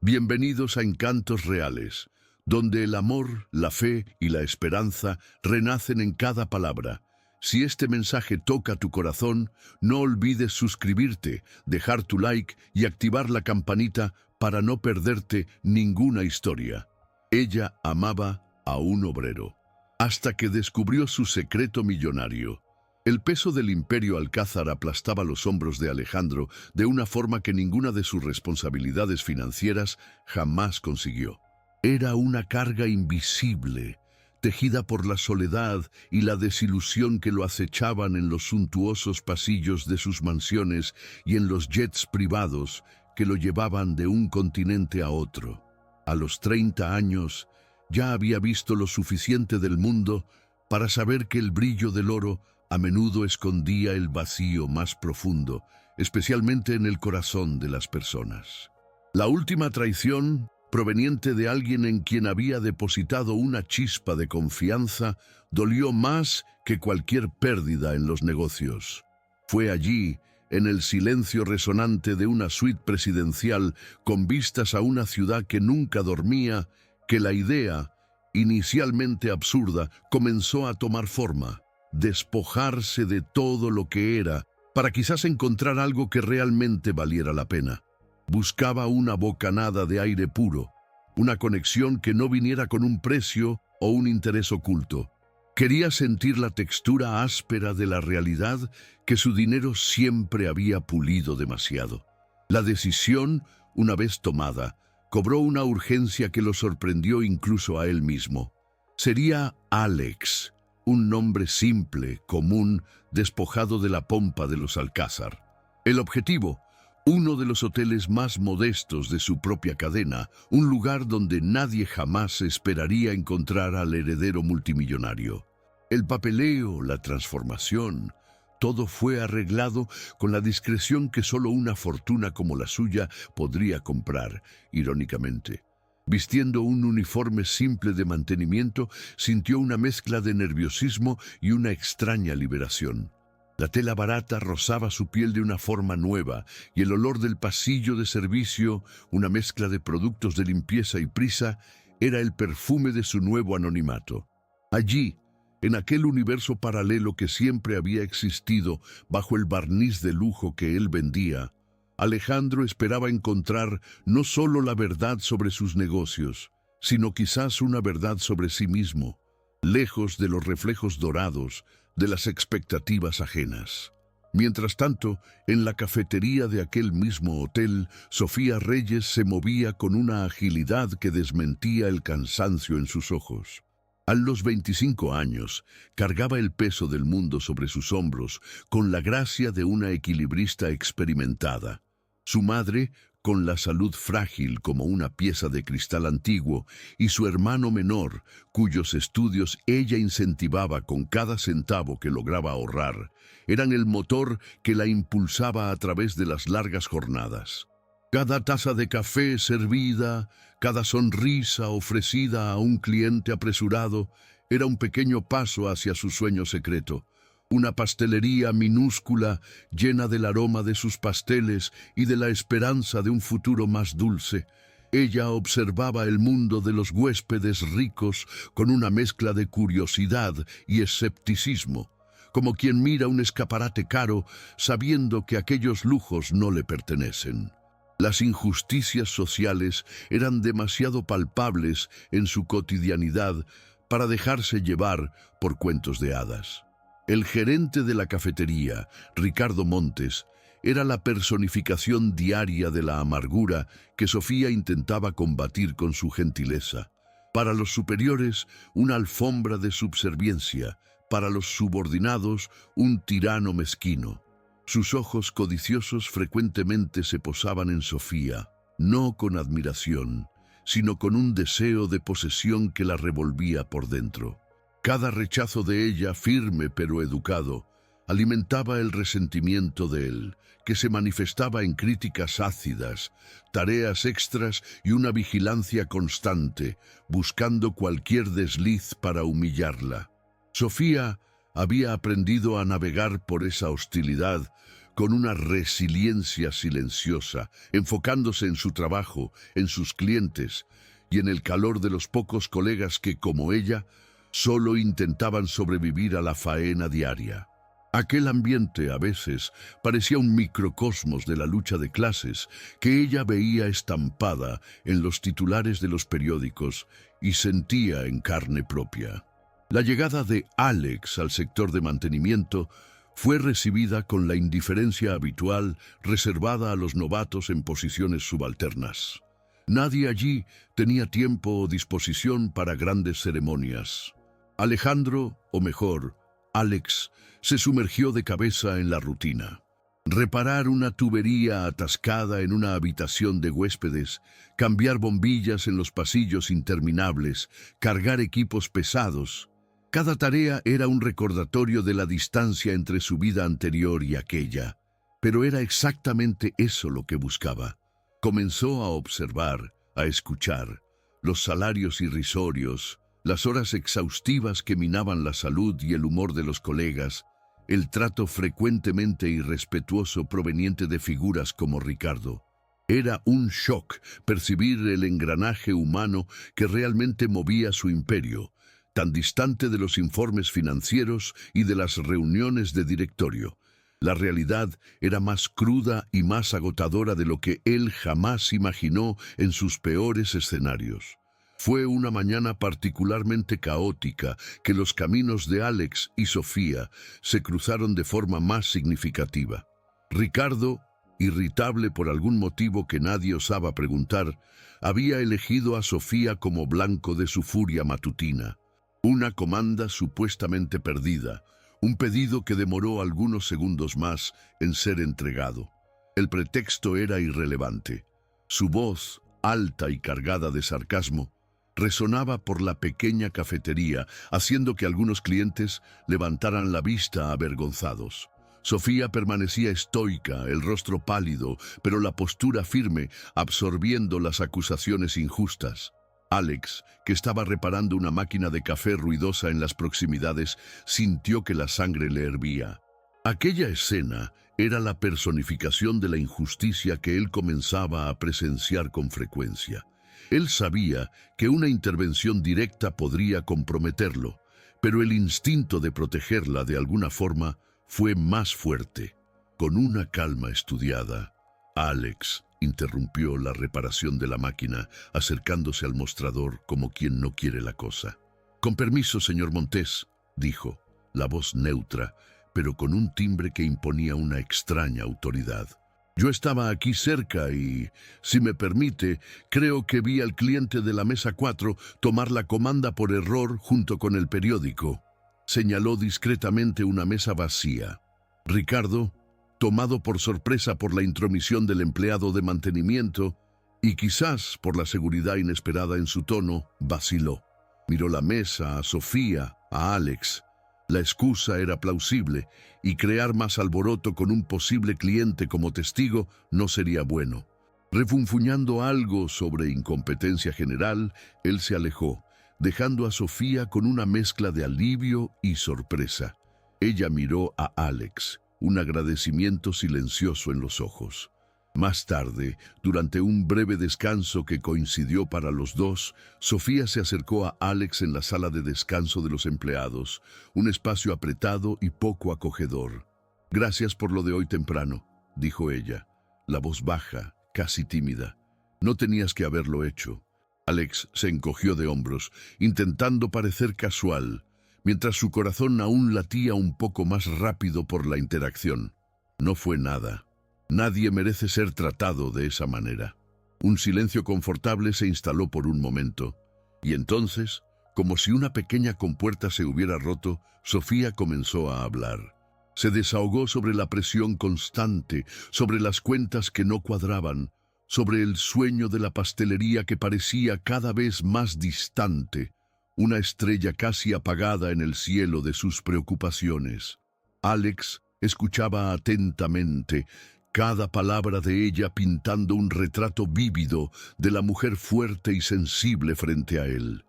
Bienvenidos a Encantos Reales, donde el amor, la fe y la esperanza renacen en cada palabra. Si este mensaje toca tu corazón, no olvides suscribirte, dejar tu like y activar la campanita para no perderte ninguna historia. Ella amaba a un obrero, hasta que descubrió su secreto millonario. El peso del imperio Alcázar aplastaba los hombros de Alejandro de una forma que ninguna de sus responsabilidades financieras jamás consiguió. Era una carga invisible, tejida por la soledad y la desilusión que lo acechaban en los suntuosos pasillos de sus mansiones y en los jets privados que lo llevaban de un continente a otro. A los 30 años, ya había visto lo suficiente del mundo para saber que el brillo del oro a menudo escondía el vacío más profundo, especialmente en el corazón de las personas. La última traición, proveniente de alguien en quien había depositado una chispa de confianza, dolió más que cualquier pérdida en los negocios. Fue allí, en el silencio resonante de una suite presidencial con vistas a una ciudad que nunca dormía, que la idea, inicialmente absurda, comenzó a tomar forma. Despojarse de todo lo que era, para quizás encontrar algo que realmente valiera la pena. Buscaba una bocanada de aire puro, una conexión que no viniera con un precio o un interés oculto. Quería sentir la textura áspera de la realidad que su dinero siempre había pulido demasiado. La decisión, una vez tomada, cobró una urgencia que lo sorprendió incluso a él mismo. Sería Alex. Un nombre simple, común, despojado de la pompa de los Alcázar. El objetivo, uno de los hoteles más modestos de su propia cadena, un lugar donde nadie jamás esperaría encontrar al heredero multimillonario. El papeleo, la transformación, todo fue arreglado con la discreción que solo una fortuna como la suya podría comprar, irónicamente. Vistiendo un uniforme simple de mantenimiento, sintió una mezcla de nerviosismo y una extraña liberación. La tela barata rozaba su piel de una forma nueva, y el olor del pasillo de servicio, una mezcla de productos de limpieza y prisa, era el perfume de su nuevo anonimato. Allí, en aquel universo paralelo que siempre había existido bajo el barniz de lujo que él vendía, Alejandro esperaba encontrar no solo la verdad sobre sus negocios, sino quizás una verdad sobre sí mismo, lejos de los reflejos dorados de las expectativas ajenas. Mientras tanto, en la cafetería de aquel mismo hotel, Sofía Reyes se movía con una agilidad que desmentía el cansancio en sus ojos. A los 25 años, cargaba el peso del mundo sobre sus hombros con la gracia de una equilibrista experimentada. Su madre, con la salud frágil como una pieza de cristal antiguo, y su hermano menor, cuyos estudios ella incentivaba con cada centavo que lograba ahorrar, eran el motor que la impulsaba a través de las largas jornadas. Cada taza de café servida, cada sonrisa ofrecida a un cliente apresurado, era un pequeño paso hacia su sueño secreto. Una pastelería minúscula llena del aroma de sus pasteles y de la esperanza de un futuro más dulce. Ella observaba el mundo de los huéspedes ricos con una mezcla de curiosidad y escepticismo, como quien mira un escaparate caro sabiendo que aquellos lujos no le pertenecen. Las injusticias sociales eran demasiado palpables en su cotidianidad para dejarse llevar por cuentos de hadas. El gerente de la cafetería, Ricardo Montes, era la personificación diaria de la amargura que Sofía intentaba combatir con su gentileza. Para los superiores, una alfombra de subserviencia; para los subordinados, un tirano mezquino. Sus ojos codiciosos frecuentemente se posaban en Sofía, no con admiración, sino con un deseo de posesión que la revolvía por dentro. Cada rechazo de ella, firme pero educado, alimentaba el resentimiento de él, que se manifestaba en críticas ácidas, tareas extras y una vigilancia constante, buscando cualquier desliz para humillarla. Sofía había aprendido a navegar por esa hostilidad con una resiliencia silenciosa, enfocándose en su trabajo, en sus clientes y en el calor de los pocos colegas que, como ella, solo intentaban sobrevivir a la faena diaria. Aquel ambiente, a veces, parecía un microcosmos de la lucha de clases que ella veía estampada en los titulares de los periódicos y sentía en carne propia. La llegada de Alex al sector de mantenimiento fue recibida con la indiferencia habitual reservada a los novatos en posiciones subalternas. Nadie allí tenía tiempo o disposición para grandes ceremonias. Alejandro, o mejor, Alex, se sumergió de cabeza en la rutina. Reparar una tubería atascada en una habitación de huéspedes, cambiar bombillas en los pasillos interminables, cargar equipos pesados. Cada tarea era un recordatorio de la distancia entre su vida anterior y aquella. Pero era exactamente eso lo que buscaba. Comenzó a observar, a escuchar, los salarios irrisorios, las horas exhaustivas que minaban la salud y el humor de los colegas, el trato frecuentemente irrespetuoso proveniente de figuras como Ricardo. Era un shock percibir el engranaje humano que realmente movía su imperio, tan distante de los informes financieros y de las reuniones de directorio. La realidad era más cruda y más agotadora de lo que él jamás imaginó en sus peores escenarios. Fue una mañana particularmente caótica que los caminos de Alex y Sofía se cruzaron de forma más significativa. Ricardo, irritable por algún motivo que nadie osaba preguntar, había elegido a Sofía como blanco de su furia matutina. Una comanda supuestamente perdida, un pedido que demoró algunos segundos más en ser entregado. El pretexto era irrelevante. Su voz, alta y cargada de sarcasmo, resonaba por la pequeña cafetería, haciendo que algunos clientes levantaran la vista avergonzados. Sofía permanecía estoica, el rostro pálido, pero la postura firme, absorbiendo las acusaciones injustas. Alex, que estaba reparando una máquina de café ruidosa en las proximidades, sintió que la sangre le hervía. Aquella escena era la personificación de la injusticia que él comenzaba a presenciar con frecuencia. Él sabía que una intervención directa podría comprometerlo, pero el instinto de protegerla de alguna forma fue más fuerte. Con una calma estudiada, Alex interrumpió la reparación de la máquina, acercándose al mostrador como quien no quiere la cosa. «Con permiso, señor Montés», dijo, la voz neutra, pero con un timbre que imponía una extraña autoridad. «Yo estaba aquí cerca y, si me permite, creo que vi al cliente de la mesa 4 tomar la comanda por error junto con el periódico». Señaló discretamente una mesa vacía. Ricardo, tomado por sorpresa por la intromisión del empleado de mantenimiento y quizás por la seguridad inesperada en su tono, vaciló. Miró la mesa, a Sofía, a Alex. La excusa era plausible y crear más alboroto con un posible cliente como testigo no sería bueno. Refunfuñando algo sobre incompetencia general, él se alejó, dejando a Sofía con una mezcla de alivio y sorpresa. Ella miró a Alex, un agradecimiento silencioso en los ojos. Más tarde, durante un breve descanso que coincidió para los dos, Sofía se acercó a Alex en la sala de descanso de los empleados, un espacio apretado y poco acogedor. «Gracias por lo de hoy temprano», dijo ella, la voz baja, casi tímida. «No tenías que haberlo hecho». Alex se encogió de hombros, intentando parecer casual, mientras su corazón aún latía un poco más rápido por la interacción. No fue nada. Nadie merece ser tratado de esa manera. Un silencio confortable se instaló por un momento, y entonces, como si una pequeña compuerta se hubiera roto, Sofía comenzó a hablar. Se desahogó sobre la presión constante, sobre las cuentas que no cuadraban, sobre el sueño de la pastelería que parecía cada vez más distante, una estrella casi apagada en el cielo de sus preocupaciones. Alex escuchaba atentamente, cada palabra de ella pintando un retrato vívido de la mujer fuerte y sensible frente a él.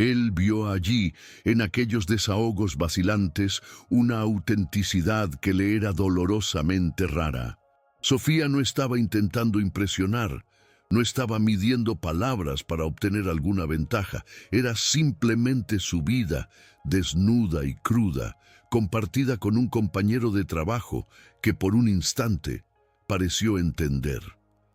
Él vio allí, en aquellos desahogos vacilantes, una autenticidad que le era dolorosamente rara. Sofía no estaba intentando impresionar, no estaba midiendo palabras para obtener alguna ventaja, era simplemente su vida, desnuda y cruda, compartida con un compañero de trabajo que por un instante pareció entender.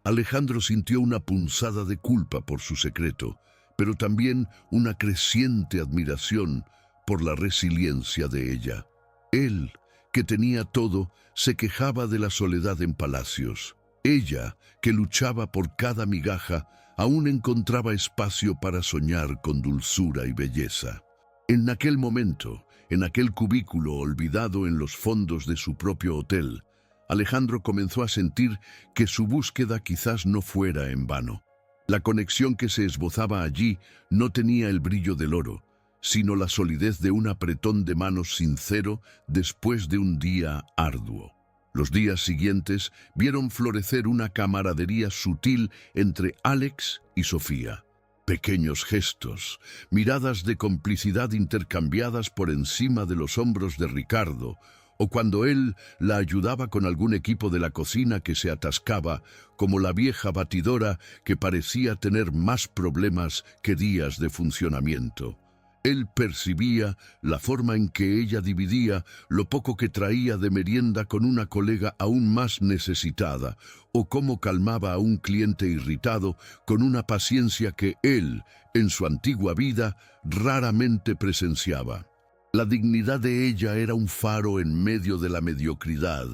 Alejandro sintió una punzada de culpa por su secreto, pero también una creciente admiración por la resiliencia de ella. Él, que tenía todo, se quejaba de la soledad en palacios. Ella, que luchaba por cada migaja, aún encontraba espacio para soñar con dulzura y belleza. En aquel momento, en aquel cubículo olvidado en los fondos de su propio hotel, Alejandro comenzó a sentir que su búsqueda quizás no fuera en vano. La conexión que se esbozaba allí no tenía el brillo del oro, sino la solidez de un apretón de manos sincero después de un día arduo. Los días siguientes vieron florecer una camaradería sutil entre Alex y Sofía. Pequeños gestos, miradas de complicidad intercambiadas por encima de los hombros de Ricardo, o cuando él la ayudaba con algún equipo de la cocina que se atascaba, como la vieja batidora que parecía tener más problemas que días de funcionamiento. Él percibía la forma en que ella dividía lo poco que traía de merienda con una colega aún más necesitada, o cómo calmaba a un cliente irritado con una paciencia que él, en su antigua vida, raramente presenciaba. La dignidad de ella era un faro en medio de la mediocridad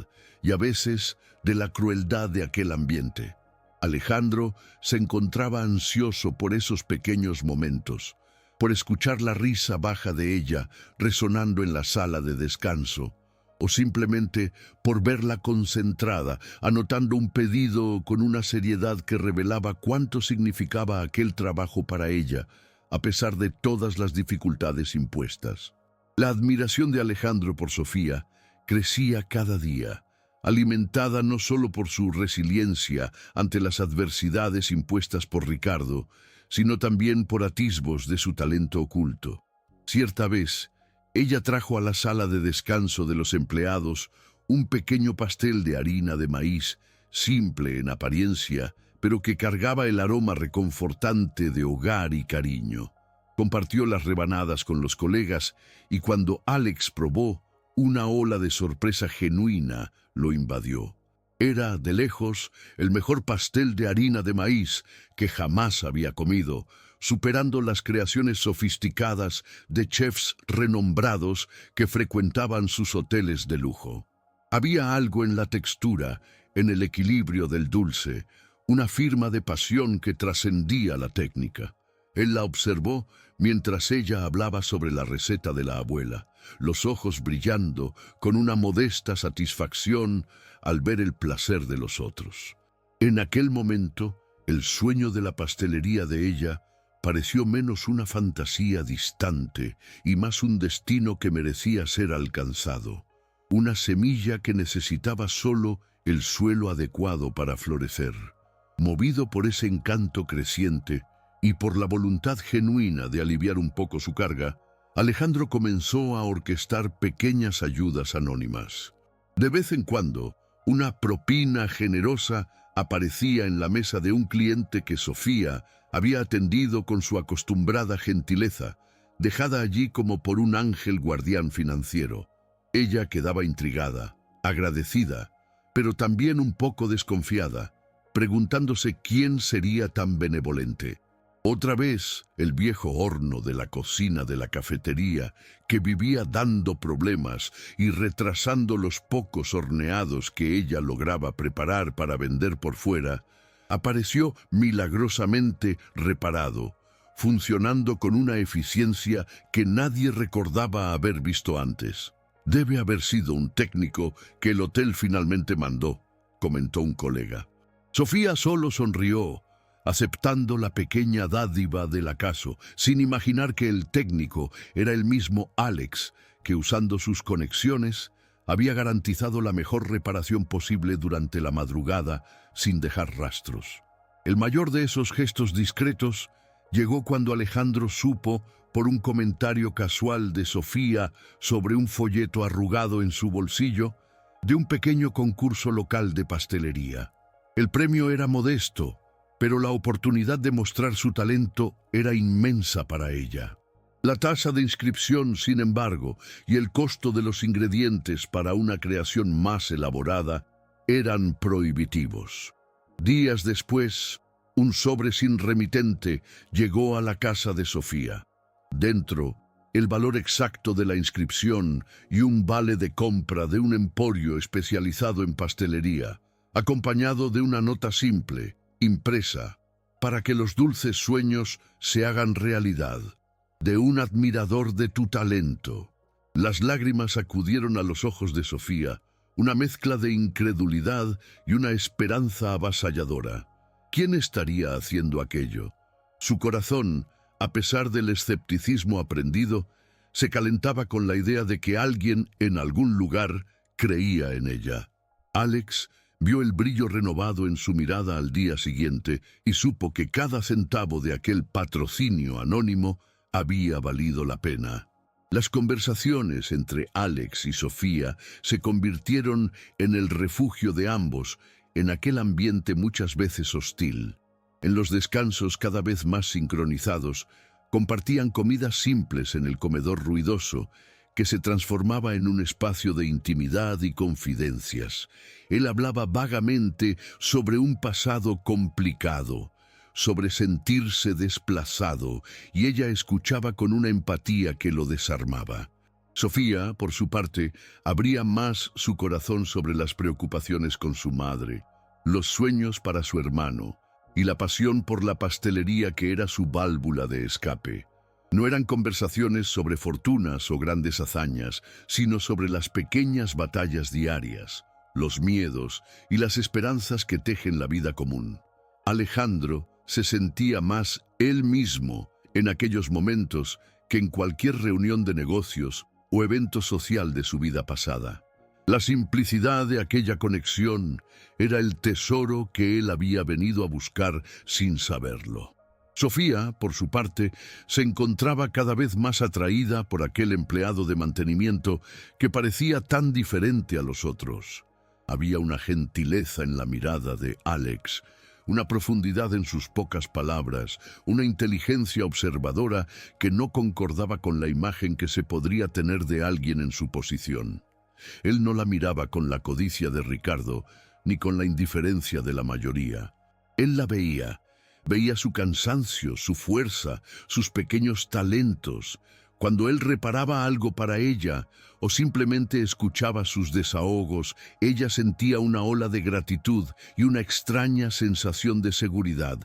y a veces de la crueldad de aquel ambiente. Alejandro se encontraba ansioso por esos pequeños momentos, por escuchar la risa baja de ella resonando en la sala de descanso, o simplemente por verla concentrada, anotando un pedido con una seriedad que revelaba cuánto significaba aquel trabajo para ella, a pesar de todas las dificultades impuestas. La admiración de Alejandro por Sofía crecía cada día, alimentada no solo por su resiliencia ante las adversidades impuestas por Ricardo, sino también por atisbos de su talento oculto. Cierta vez, ella trajo a la sala de descanso de los empleados un pequeño pastel de harina de maíz, simple en apariencia, pero que cargaba el aroma reconfortante de hogar y cariño. Compartió las rebanadas con los colegas y cuando Alex probó, una ola de sorpresa genuina lo invadió. Era, de lejos, el mejor pastel de harina de maíz que jamás había comido, superando las creaciones sofisticadas de chefs renombrados que frecuentaban sus hoteles de lujo. Había algo en la textura, en el equilibrio del dulce, una firma de pasión que trascendía la técnica. Él la observó mientras ella hablaba sobre la receta de la abuela, los ojos brillando con una modesta satisfacción al ver el placer de los otros. En aquel momento, el sueño de la pastelería de ella pareció menos una fantasía distante y más un destino que merecía ser alcanzado, una semilla que necesitaba solo el suelo adecuado para florecer. Movido por ese encanto creciente, y por la voluntad genuina de aliviar un poco su carga, Alejandro comenzó a orquestar pequeñas ayudas anónimas. De vez en cuando, una propina generosa aparecía en la mesa de un cliente que Sofía había atendido con su acostumbrada gentileza, dejada allí como por un ángel guardián financiero. Ella quedaba intrigada, agradecida, pero también un poco desconfiada, preguntándose quién sería tan benevolente. Otra vez, el viejo horno de la cocina de la cafetería, que vivía dando problemas y retrasando los pocos horneados que ella lograba preparar para vender por fuera, apareció milagrosamente reparado, funcionando con una eficiencia que nadie recordaba haber visto antes. «Debe haber sido un técnico que el hotel finalmente mandó», comentó un colega. Sofía solo sonrió, aceptando la pequeña dádiva del acaso, sin imaginar que el técnico era el mismo Alex, que usando sus conexiones había garantizado la mejor reparación posible durante la madrugada sin dejar rastros. El mayor de esos gestos discretos llegó cuando Alejandro supo por un comentario casual de Sofía sobre un folleto arrugado en su bolsillo, de un pequeño concurso local de pastelería. El premio era modesto, pero la oportunidad de mostrar su talento era inmensa para ella. La tasa de inscripción, sin embargo, y el costo de los ingredientes para una creación más elaborada eran prohibitivos. Días después, un sobre sin remitente llegó a la casa de Sofía. Dentro, el valor exacto de la inscripción y un vale de compra de un emporio especializado en pastelería, acompañado de una nota simple, impresa, para que los dulces sueños se hagan realidad, de un admirador de tu talento. Las lágrimas acudieron a los ojos de Sofía, una mezcla de incredulidad y una esperanza avasalladora. ¿Quién estaría haciendo aquello? Su corazón, a pesar del escepticismo aprendido, se calentaba con la idea de que alguien en algún lugar creía en ella. Alex vio el brillo renovado en su mirada al día siguiente y supo que cada centavo de aquel patrocinio anónimo había valido la pena. Las conversaciones entre Alex y Sofía se convirtieron en el refugio de ambos, en aquel ambiente muchas veces hostil. En los descansos cada vez más sincronizados, compartían comidas simples en el comedor ruidoso, que se transformaba en un espacio de intimidad y confidencias. Él hablaba vagamente sobre un pasado complicado, sobre sentirse desplazado, y ella escuchaba con una empatía que lo desarmaba. Sofía, por su parte, abría más su corazón sobre las preocupaciones con su madre, los sueños para su hermano, y la pasión por la pastelería que era su válvula de escape. No eran conversaciones sobre fortunas o grandes hazañas, sino sobre las pequeñas batallas diarias, los miedos y las esperanzas que tejen la vida común. Alejandro se sentía más él mismo en aquellos momentos que en cualquier reunión de negocios o evento social de su vida pasada. La simplicidad de aquella conexión era el tesoro que él había venido a buscar sin saberlo. Sofía, por su parte, se encontraba cada vez más atraída por aquel empleado de mantenimiento que parecía tan diferente a los otros. Había una gentileza en la mirada de Alex, una profundidad en sus pocas palabras, una inteligencia observadora que no concordaba con la imagen que se podría tener de alguien en su posición. Él no la miraba con la codicia de Ricardo, ni con la indiferencia de la mayoría. Él la veía su cansancio, su fuerza, sus pequeños talentos. Cuando él reparaba algo para ella o simplemente escuchaba sus desahogos, ella sentía una ola de gratitud y una extraña sensación de seguridad.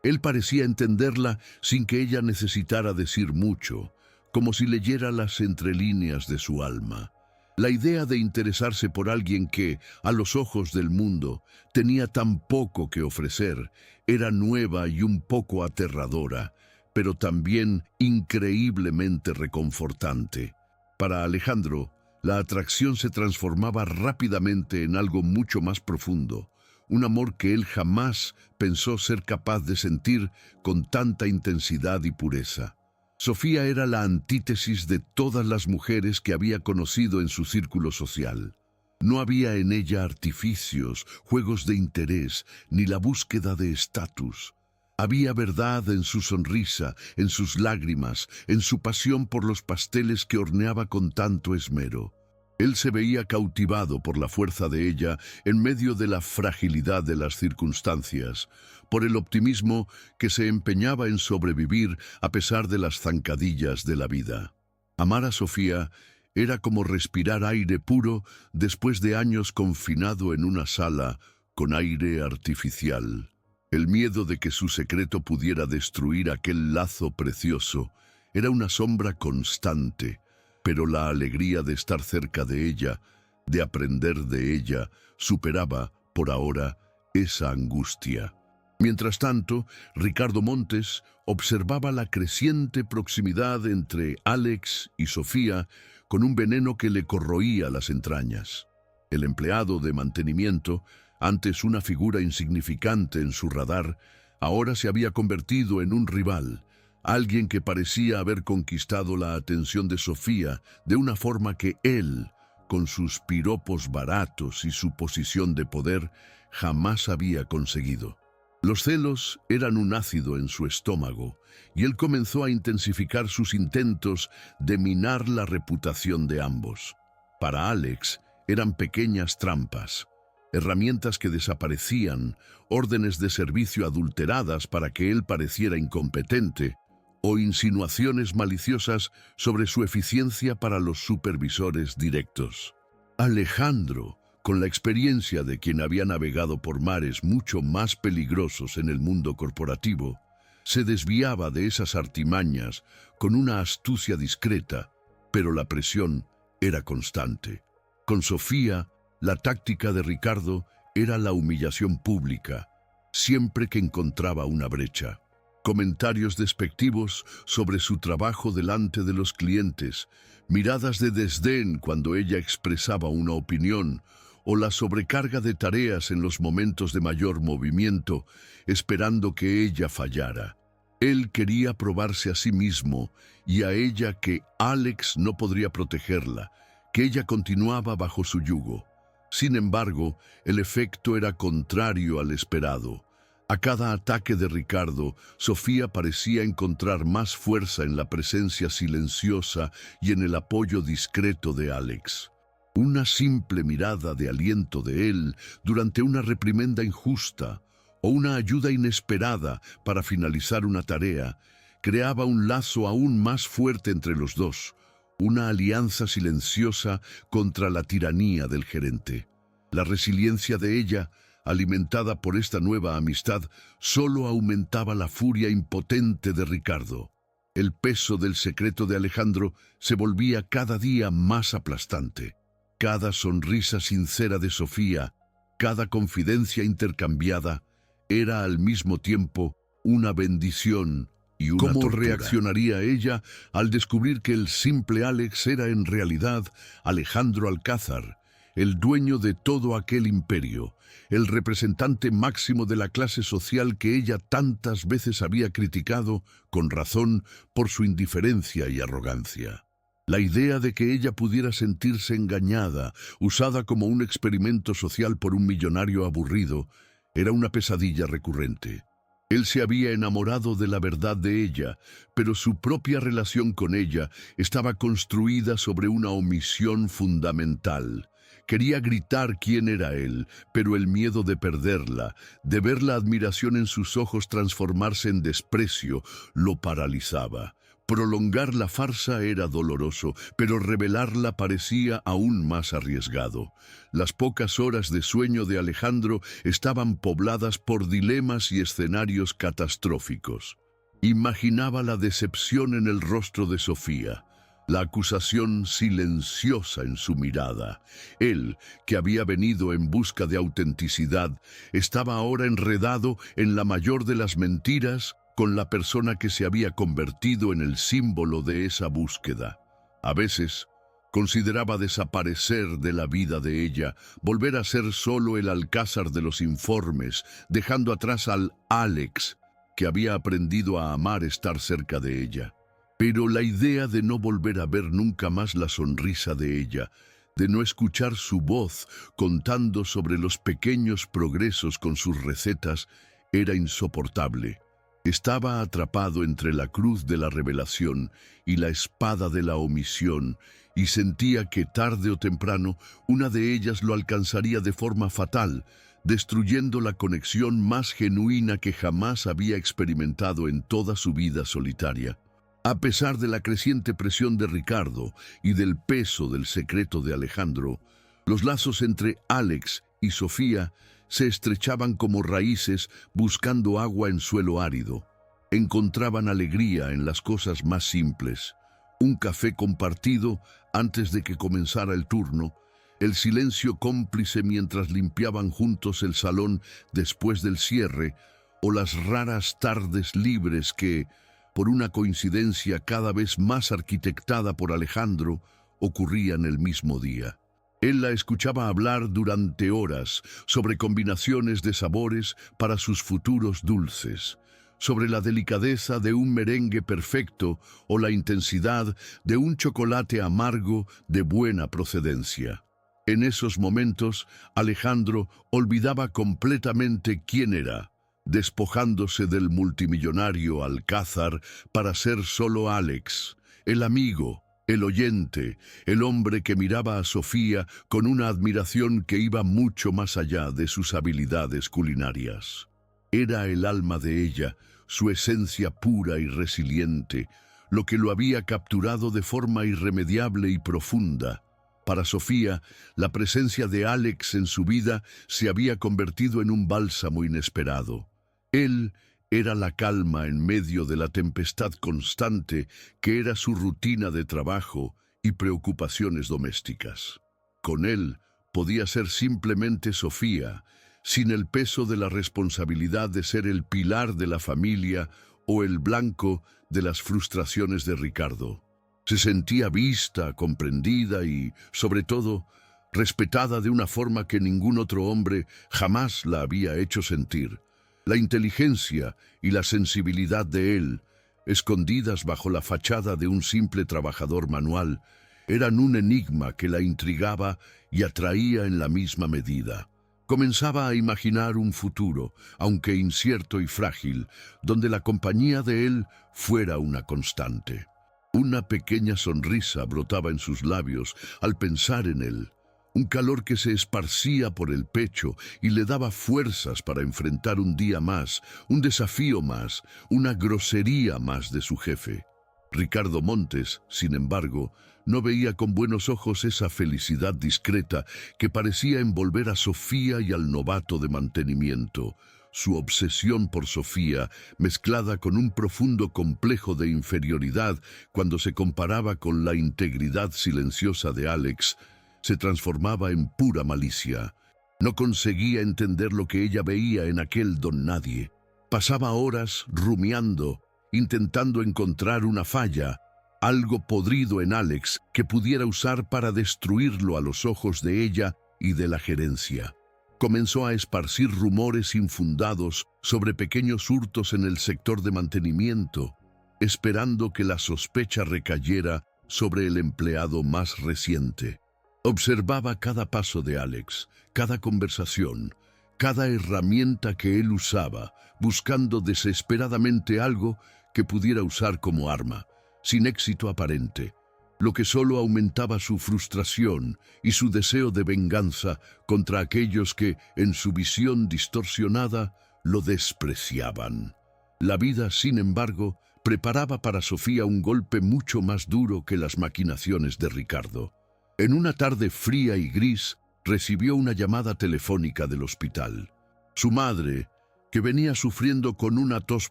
Él parecía entenderla sin que ella necesitara decir mucho, como si leyera las entrelíneas de su alma. La idea de interesarse por alguien que, a los ojos del mundo, tenía tan poco que ofrecer, era nueva y un poco aterradora, pero también increíblemente reconfortante. Para Alejandro, la atracción se transformaba rápidamente en algo mucho más profundo, un amor que él jamás pensó ser capaz de sentir con tanta intensidad y pureza. Sofía era la antítesis de todas las mujeres que había conocido en su círculo social. No había en ella artificios, juegos de interés, ni la búsqueda de estatus. Había verdad en su sonrisa, en sus lágrimas, en su pasión por los pasteles que horneaba con tanto esmero. Él se veía cautivado por la fuerza de ella en medio de la fragilidad de las circunstancias, por el optimismo que se empeñaba en sobrevivir a pesar de las zancadillas de la vida. Amar a Sofía era como respirar aire puro después de años confinado en una sala con aire artificial. El miedo de que su secreto pudiera destruir aquel lazo precioso era una sombra constante, pero la alegría de estar cerca de ella, de aprender de ella, superaba, por ahora, esa angustia. Mientras tanto, Ricardo Montes observaba la creciente proximidad entre Alex y Sofía con un veneno que le corroía las entrañas. El empleado de mantenimiento, antes una figura insignificante en su radar, ahora se había convertido en un rival, alguien que parecía haber conquistado la atención de Sofía de una forma que él, con sus piropos baratos y su posición de poder, jamás había conseguido. Los celos eran un ácido en su estómago, y él comenzó a intensificar sus intentos de minar la reputación de ambos. Para Alex, eran pequeñas trampas, herramientas que desaparecían, órdenes de servicio adulteradas para que él pareciera incompetente, o insinuaciones maliciosas sobre su eficiencia para los supervisores directos. Alejandro, con la experiencia de quien había navegado por mares mucho más peligrosos en el mundo corporativo, se desviaba de esas artimañas con una astucia discreta, pero la presión era constante. Con Sofía, la táctica de Ricardo era la humillación pública, siempre que encontraba una brecha. Comentarios despectivos sobre su trabajo delante de los clientes, miradas de desdén cuando ella expresaba una opinión, o la sobrecarga de tareas en los momentos de mayor movimiento, esperando que ella fallara. Él quería probarse a sí mismo y a ella que Alex no podría protegerla, que ella continuaba bajo su yugo. Sin embargo, el efecto era contrario al esperado. A cada ataque de Ricardo, Sofía parecía encontrar más fuerza en la presencia silenciosa y en el apoyo discreto de Alex. Una simple mirada de aliento de él durante una reprimenda injusta o una ayuda inesperada para finalizar una tarea creaba un lazo aún más fuerte entre los dos, una alianza silenciosa contra la tiranía del gerente. La resiliencia de ella, alimentada por esta nueva amistad, solo aumentaba la furia impotente de Ricardo. El peso del secreto de Alejandro se volvía cada día más aplastante. Cada sonrisa sincera de Sofía, cada confidencia intercambiada, era al mismo tiempo una bendición y una tortura. ¿Cómo reaccionaría ella al descubrir que el simple Alex era en realidad Alejandro Alcázar, el dueño de todo aquel imperio, el representante máximo de la clase social que ella tantas veces había criticado, con razón, por su indiferencia y arrogancia? La idea de que ella pudiera sentirse engañada, usada como un experimento social por un millonario aburrido, era una pesadilla recurrente. Él se había enamorado de la verdad de ella, pero su propia relación con ella estaba construida sobre una omisión fundamental. Quería gritar quién era él, pero el miedo de perderla, de ver la admiración en sus ojos transformarse en desprecio, lo paralizaba. Prolongar la farsa era doloroso, pero revelarla parecía aún más arriesgado. Las pocas horas de sueño de Alejandro estaban pobladas por dilemas y escenarios catastróficos. Imaginaba la decepción en el rostro de Sofía, la acusación silenciosa en su mirada. Él, que había venido en busca de autenticidad, estaba ahora enredado en la mayor de las mentiras con la persona que se había convertido en el símbolo de esa búsqueda. A veces, consideraba desaparecer de la vida de ella, volver a ser solo el Alcázar de los informes, dejando atrás al Alex, que había aprendido a amar estar cerca de ella. Pero la idea de no volver a ver nunca más la sonrisa de ella, de no escuchar su voz contando sobre los pequeños progresos con sus recetas, era insoportable. Estaba atrapado entre la cruz de la revelación y la espada de la omisión, y sentía que tarde o temprano una de ellas lo alcanzaría de forma fatal, destruyendo la conexión más genuina que jamás había experimentado en toda su vida solitaria. A pesar de la creciente presión de Ricardo y del peso del secreto de Alejandro, los lazos entre Alex y Sofía se estrechaban como raíces buscando agua en suelo árido. Encontraban alegría en las cosas más simples. Un café compartido antes de que comenzara el turno, el silencio cómplice mientras limpiaban juntos el salón después del cierre, o las raras tardes libres que, por una coincidencia cada vez más arquitectada por Alejandro, ocurrían el mismo día. Él la escuchaba hablar durante horas sobre combinaciones de sabores para sus futuros dulces, sobre la delicadeza de un merengue perfecto o la intensidad de un chocolate amargo de buena procedencia. En esos momentos, Alejandro olvidaba completamente quién era, despojándose del multimillonario Alcázar para ser solo Alex, el amigo, el oyente, el hombre que miraba a Sofía con una admiración que iba mucho más allá de sus habilidades culinarias. Era el alma de ella, su esencia pura y resiliente, lo que lo había capturado de forma irremediable y profunda. Para Sofía, la presencia de Alex en su vida se había convertido en un bálsamo inesperado. Él era la calma en medio de la tempestad constante que era su rutina de trabajo y preocupaciones domésticas. Con él podía ser simplemente Sofía, sin el peso de la responsabilidad de ser el pilar de la familia o el blanco de las frustraciones de Ricardo. Se sentía vista, comprendida y, sobre todo, respetada de una forma que ningún otro hombre jamás la había hecho sentir. La inteligencia y la sensibilidad de él, escondidas bajo la fachada de un simple trabajador manual, eran un enigma que la intrigaba y atraía en la misma medida. Comenzaba a imaginar un futuro, aunque incierto y frágil, donde la compañía de él fuera una constante. Una pequeña sonrisa brotaba en sus labios al pensar en él, un calor que se esparcía por el pecho y le daba fuerzas para enfrentar un día más, un desafío más, una grosería más de su jefe. Ricardo Montes, sin embargo, no veía con buenos ojos esa felicidad discreta que parecía envolver a Sofía y al novato de mantenimiento. Su obsesión por Sofía, mezclada con un profundo complejo de inferioridad cuando se comparaba con la integridad silenciosa de Alex, se transformaba en pura malicia. No conseguía entender lo que ella veía en aquel don nadie. Pasaba horas rumiando, intentando encontrar una falla, algo podrido en Alex que pudiera usar para destruirlo a los ojos de ella y de la gerencia. Comenzó a esparcir rumores infundados sobre pequeños hurtos en el sector de mantenimiento, esperando que la sospecha recayera sobre el empleado más reciente. Observaba cada paso de Alex, cada conversación, cada herramienta que él usaba, buscando desesperadamente algo que pudiera usar como arma, sin éxito aparente, lo que solo aumentaba su frustración y su deseo de venganza contra aquellos que, en su visión distorsionada, lo despreciaban. La vida, sin embargo, preparaba para Sofía un golpe mucho más duro que las maquinaciones de Ricardo. En una tarde fría y gris, recibió una llamada telefónica del hospital. Su madre, que venía sufriendo con una tos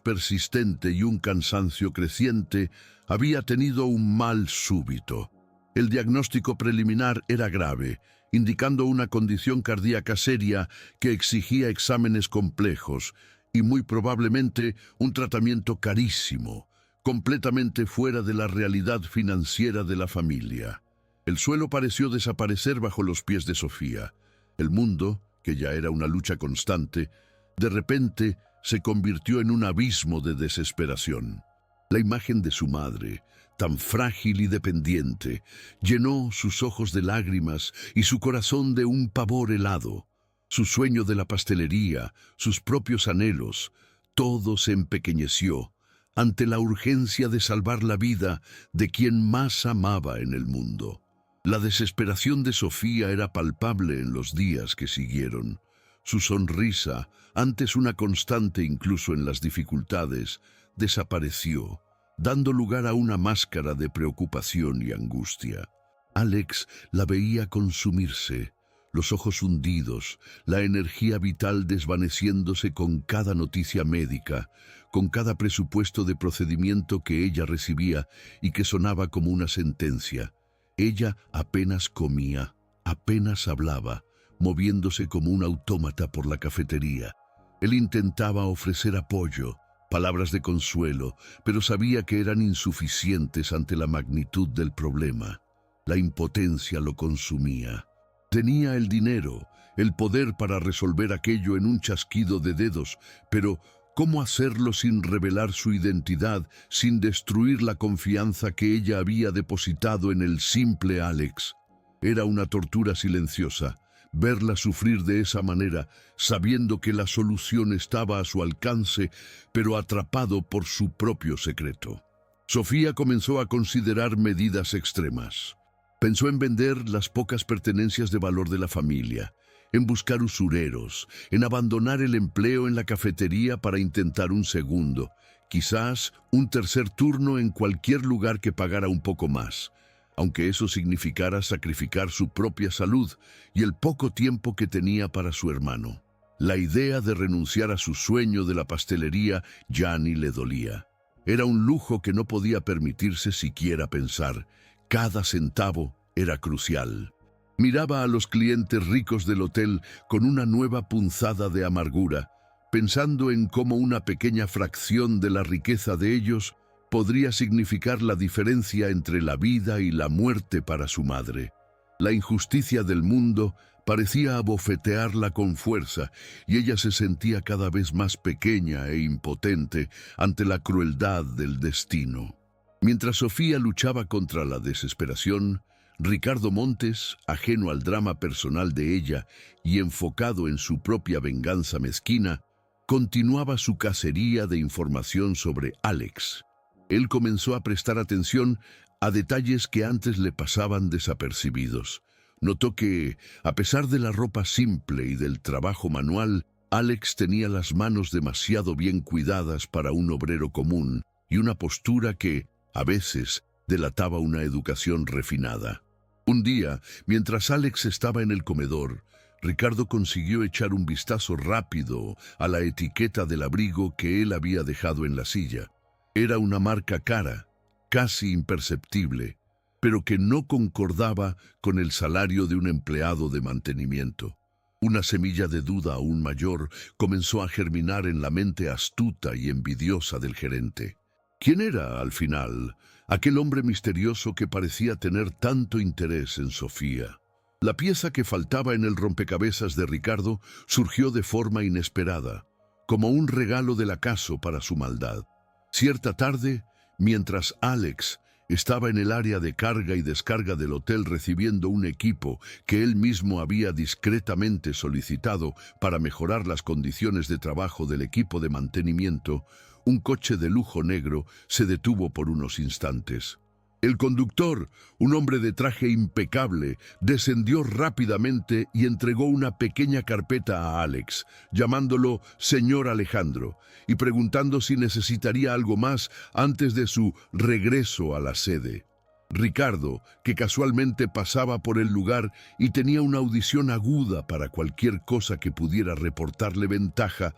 persistente y un cansancio creciente, había tenido un mal súbito. El diagnóstico preliminar era grave, indicando una condición cardíaca seria que exigía exámenes complejos y muy probablemente un tratamiento carísimo, completamente fuera de la realidad financiera de la familia. El suelo pareció desaparecer bajo los pies de Sofía. El mundo, que ya era una lucha constante, de repente se convirtió en un abismo de desesperación. La imagen de su madre, tan frágil y dependiente, llenó sus ojos de lágrimas y su corazón de un pavor helado. Su sueño de la pastelería, sus propios anhelos, todo se empequeñeció ante la urgencia de salvar la vida de quien más amaba en el mundo. La desesperación de Sofía era palpable en los días que siguieron. Su sonrisa, antes una constante incluso en las dificultades, desapareció, dando lugar a una máscara de preocupación y angustia. Alex la veía consumirse, los ojos hundidos, la energía vital desvaneciéndose con cada noticia médica, con cada presupuesto de procedimiento que ella recibía y que sonaba como una sentencia. Ella apenas comía, apenas hablaba, moviéndose como un autómata por la cafetería. Él intentaba ofrecer apoyo, palabras de consuelo, pero sabía que eran insuficientes ante la magnitud del problema. La impotencia lo consumía. Tenía el dinero, el poder para resolver aquello en un chasquido de dedos, pero ¿Cómo hacerlo sin revelar su identidad, sin destruir la confianza que ella había depositado en el simple Alex? Era una tortura silenciosa, verla sufrir de esa manera, sabiendo que la solución estaba a su alcance, pero atrapado por su propio secreto. Sofía comenzó a considerar medidas extremas. Pensó en vender las pocas pertenencias de valor de la familia, en buscar usureros, en abandonar el empleo en la cafetería para intentar un segundo, quizás un tercer turno en cualquier lugar que pagara un poco más, aunque eso significara sacrificar su propia salud y el poco tiempo que tenía para su hermano. La idea de renunciar a su sueño de la pastelería ya ni le dolía. Era un lujo que no podía permitirse siquiera pensar. Cada centavo era crucial. Miraba a los clientes ricos del hotel con una nueva punzada de amargura, pensando en cómo una pequeña fracción de la riqueza de ellos podría significar la diferencia entre la vida y la muerte para su madre. La injusticia del mundo parecía abofetearla con fuerza y ella se sentía cada vez más pequeña e impotente ante la crueldad del destino. Mientras Sofía luchaba contra la desesperación, Ricardo Montes, ajeno al drama personal de ella y enfocado en su propia venganza mezquina, continuaba su cacería de información sobre Alex. Él comenzó a prestar atención a detalles que antes le pasaban desapercibidos. Notó que, a pesar de la ropa simple y del trabajo manual, Alex tenía las manos demasiado bien cuidadas para un obrero común y una postura que, a veces, delataba una educación refinada. Un día, mientras Alex estaba en el comedor, Ricardo consiguió echar un vistazo rápido a la etiqueta del abrigo que él había dejado en la silla. Era una marca cara, casi imperceptible, pero que no concordaba con el salario de un empleado de mantenimiento. Una semilla de duda aún mayor comenzó a germinar en la mente astuta y envidiosa del gerente. ¿Quién era, al final, aquel hombre misterioso que parecía tener tanto interés en Sofía? La pieza que faltaba en el rompecabezas de Ricardo surgió de forma inesperada, como un regalo del acaso para su maldad. Cierta tarde, mientras Alex estaba en el área de carga y descarga del hotel recibiendo un equipo que él mismo había discretamente solicitado para mejorar las condiciones de trabajo del equipo de mantenimiento, un coche de lujo negro se detuvo por unos instantes. El conductor, un hombre de traje impecable, descendió rápidamente y entregó una pequeña carpeta a Alex, llamándolo señor Alejandro, y preguntando si necesitaría algo más antes de su regreso a la sede. Ricardo, que casualmente pasaba por el lugar y tenía una audición aguda para cualquier cosa que pudiera reportarle ventaja,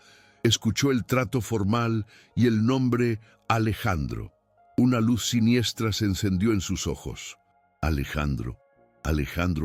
escuchó el trato formal y el nombre Alejandro. Una luz siniestra se encendió en sus ojos. Alejandro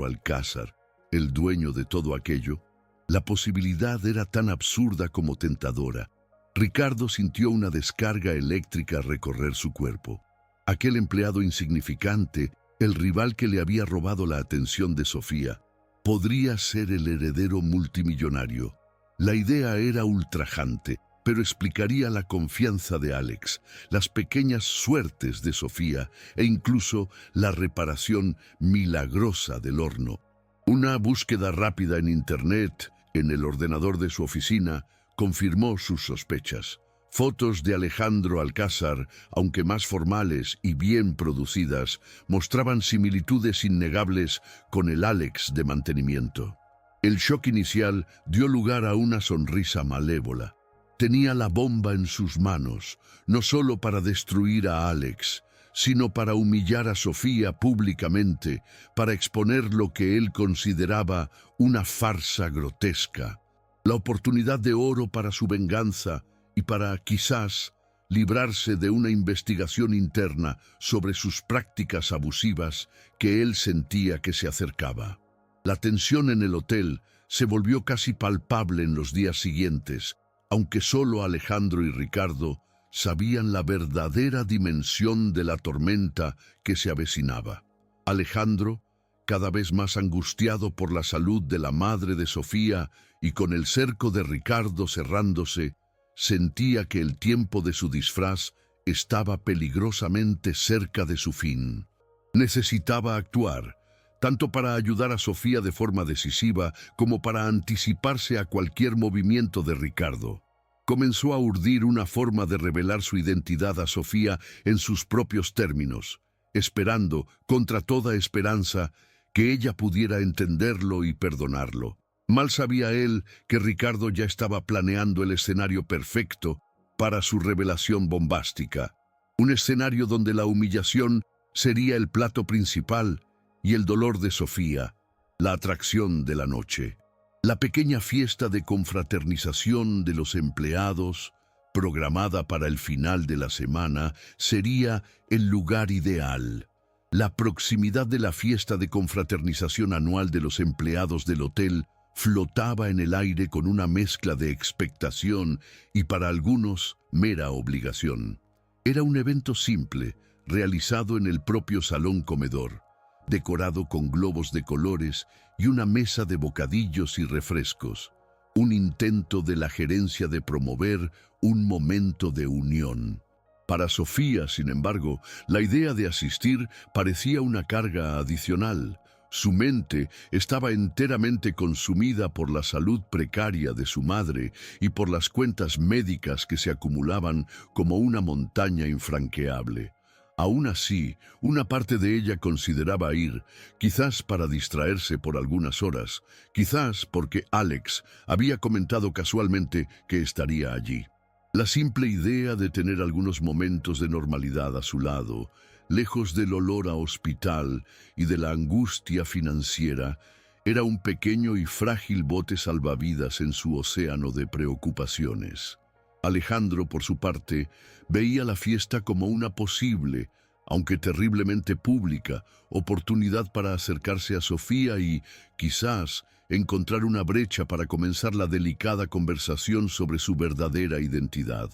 Alcázar, el dueño de todo aquello. La posibilidad era tan absurda como tentadora. Ricardo sintió una descarga eléctrica recorrer su cuerpo. Aquel empleado insignificante, el rival que le había robado la atención de Sofía, podría ser el heredero multimillonario. La idea era ultrajante, pero explicaría la confianza de Alex, las pequeñas suertes de Sofía e incluso la reparación milagrosa del horno. Una búsqueda rápida en Internet, en el ordenador de su oficina, confirmó sus sospechas. Fotos de Alejandro Alcázar, aunque más formales y bien producidas, mostraban similitudes innegables con el Alex de mantenimiento. El shock inicial dio lugar a una sonrisa malévola. Tenía la bomba en sus manos, no solo para destruir a Alex, sino para humillar a Sofía públicamente, para exponer lo que él consideraba una farsa grotesca. La oportunidad de oro para su venganza y para, quizás, librarse de una investigación interna sobre sus prácticas abusivas que él sentía que se acercaba. La tensión en el hotel se volvió casi palpable en los días siguientes, aunque solo Alejandro y Ricardo sabían la verdadera dimensión de la tormenta que se avecinaba. Alejandro, cada vez más angustiado por la salud de la madre de Sofía y con el cerco de Ricardo cerrándose, Sentía que el tiempo de su disfraz estaba peligrosamente cerca de su fin. Necesitaba actuar, tanto para ayudar a Sofía de forma decisiva como para anticiparse a cualquier movimiento de Ricardo. Comenzó a urdir una forma de revelar su identidad a Sofía en sus propios términos, esperando, contra toda esperanza, que ella pudiera entenderlo y perdonarlo. Mal sabía él que Ricardo ya estaba planeando el escenario perfecto para su revelación bombástica. Un escenario donde la humillación sería el plato principal y el dolor de Sofía, la atracción de la noche. La pequeña fiesta de confraternización de los empleados, programada para el final de la semana, sería el lugar ideal. La proximidad de la fiesta de confraternización anual de los empleados del hotel flotaba en el aire con una mezcla de expectación y, para algunos, mera obligación. Era un evento simple, realizado en el propio salón comedor, decorado con globos de colores y una mesa de bocadillos y refrescos. Un intento de la gerencia de promover un momento de unión. Para Sofía, sin embargo, la idea de asistir parecía una carga adicional. Su mente estaba enteramente consumida por la salud precaria de su madre y por las cuentas médicas que se acumulaban como una montaña infranqueable. Aún así, una parte de ella consideraba ir, quizás para distraerse por algunas horas, quizás porque Alex había comentado casualmente que estaría allí. La simple idea de tener algunos momentos de normalidad a su lado, lejos del olor a hospital y de la angustia financiera, era un pequeño y frágil bote salvavidas en su océano de preocupaciones. Alejandro, por su parte, veía la fiesta como una posible, aunque terriblemente pública, oportunidad para acercarse a Sofía y, quizás, encontrar una brecha para comenzar la delicada conversación sobre su verdadera identidad.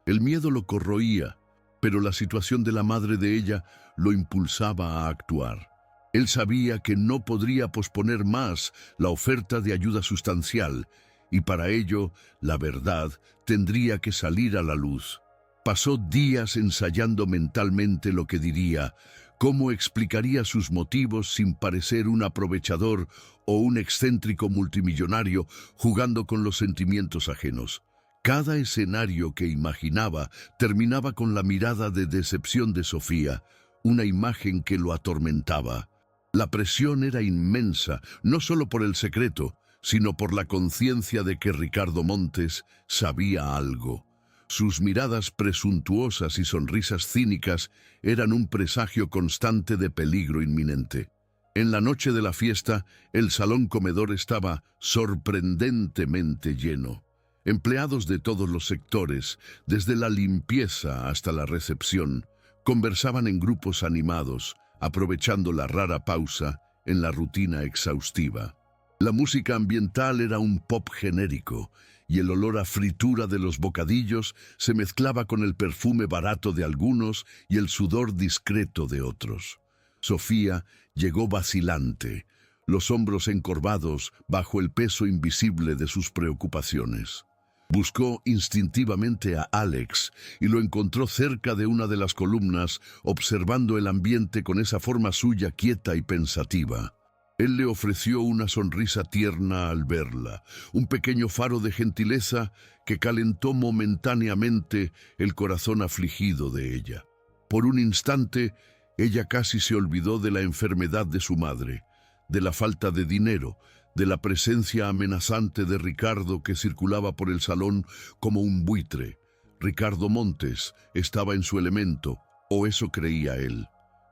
El miedo lo corroía, pero la situación de la madre de ella lo impulsaba a actuar. Él sabía que no podría posponer más la oferta de ayuda sustancial, y para ello, la verdad tendría que salir a la luz. Pasó días ensayando mentalmente lo que diría, cómo explicaría sus motivos sin parecer un aprovechador o un excéntrico multimillonario jugando con los sentimientos ajenos. Cada escenario que imaginaba terminaba con la mirada de decepción de Sofía, una imagen que lo atormentaba. La presión era inmensa, no solo por el secreto, sino por la conciencia de que Ricardo Montes sabía algo. Sus miradas presuntuosas y sonrisas cínicas eran un presagio constante de peligro inminente. En la noche de la fiesta, el salón comedor estaba sorprendentemente lleno. Empleados de todos los sectores, desde la limpieza hasta la recepción, conversaban en grupos animados, aprovechando la rara pausa en la rutina exhaustiva. La música ambiental era un pop genérico, y el olor a fritura de los bocadillos se mezclaba con el perfume barato de algunos y el sudor discreto de otros. Sofía llegó vacilante, los hombros encorvados bajo el peso invisible de sus preocupaciones. Buscó instintivamente a Alex y lo encontró cerca de una de las columnas, observando el ambiente con esa forma suya quieta y pensativa. Él le ofreció una sonrisa tierna al verla, un pequeño faro de gentileza que calentó momentáneamente el corazón afligido de ella. Por un instante, ella casi se olvidó de la enfermedad de su madre, de la falta de dinero, de la presencia amenazante de Ricardo que circulaba por el salón como un buitre. Ricardo Montes estaba en su elemento, o eso creía él.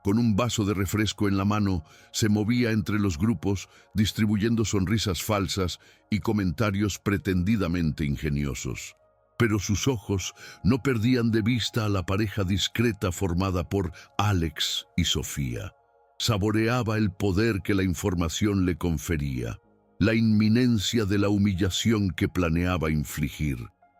Con un vaso de refresco en la mano, se movía entre los grupos, distribuyendo sonrisas falsas y comentarios pretendidamente ingeniosos. Pero sus ojos no perdían de vista a la pareja discreta formada por Alex y Sofía. Saboreaba el poder que la información le confería, la inminencia de la humillación que planeaba infligir.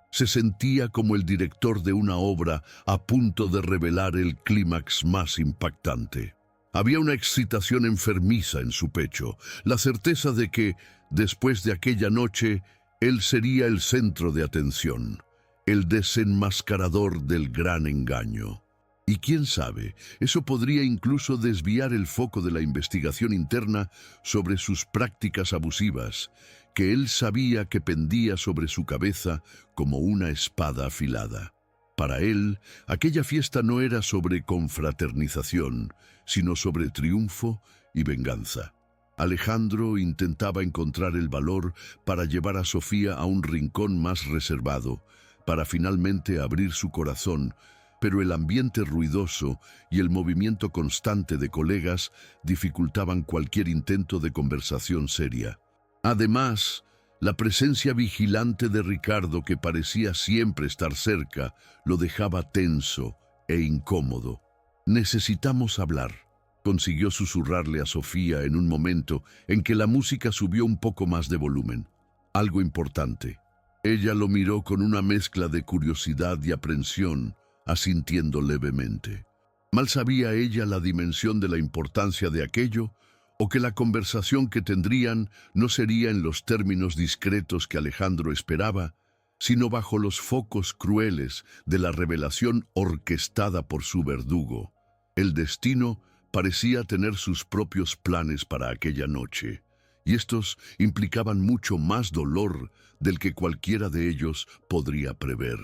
Se sentía como el director de una obra a punto de revelar el clímax más impactante. Había una excitación enfermiza en su pecho, la certeza de que, después de aquella noche, él sería el centro de atención. el desenmascarador del gran engaño. Y quién sabe, eso podría incluso desviar el foco de la investigación interna sobre sus prácticas abusivas, que él sabía que pendía sobre su cabeza como una espada afilada. Para él, aquella fiesta no era sobre confraternización, sino sobre triunfo y venganza. Alejandro intentaba encontrar el valor para llevar a Sofía a un rincón más reservado, para finalmente abrir su corazón, pero el ambiente ruidoso y el movimiento constante de colegas dificultaban cualquier intento de conversación seria. Además, la presencia vigilante de Ricardo, que parecía siempre estar cerca, lo dejaba tenso e incómodo. «Necesitamos hablar», consiguió susurrarle a Sofía en un momento en que la música subió un poco más de volumen. «Algo importante». Ella lo miró con una mezcla de curiosidad y aprensión, asintiendo levemente. Mal sabía ella la dimensión de la importancia de aquello, o que la conversación que tendrían no sería en los términos discretos que Alejandro esperaba, sino bajo los focos crueles de la revelación orquestada por su verdugo. El destino parecía tener sus propios planes para aquella noche, y estos implicaban mucho más dolor del que cualquiera de ellos podría prever.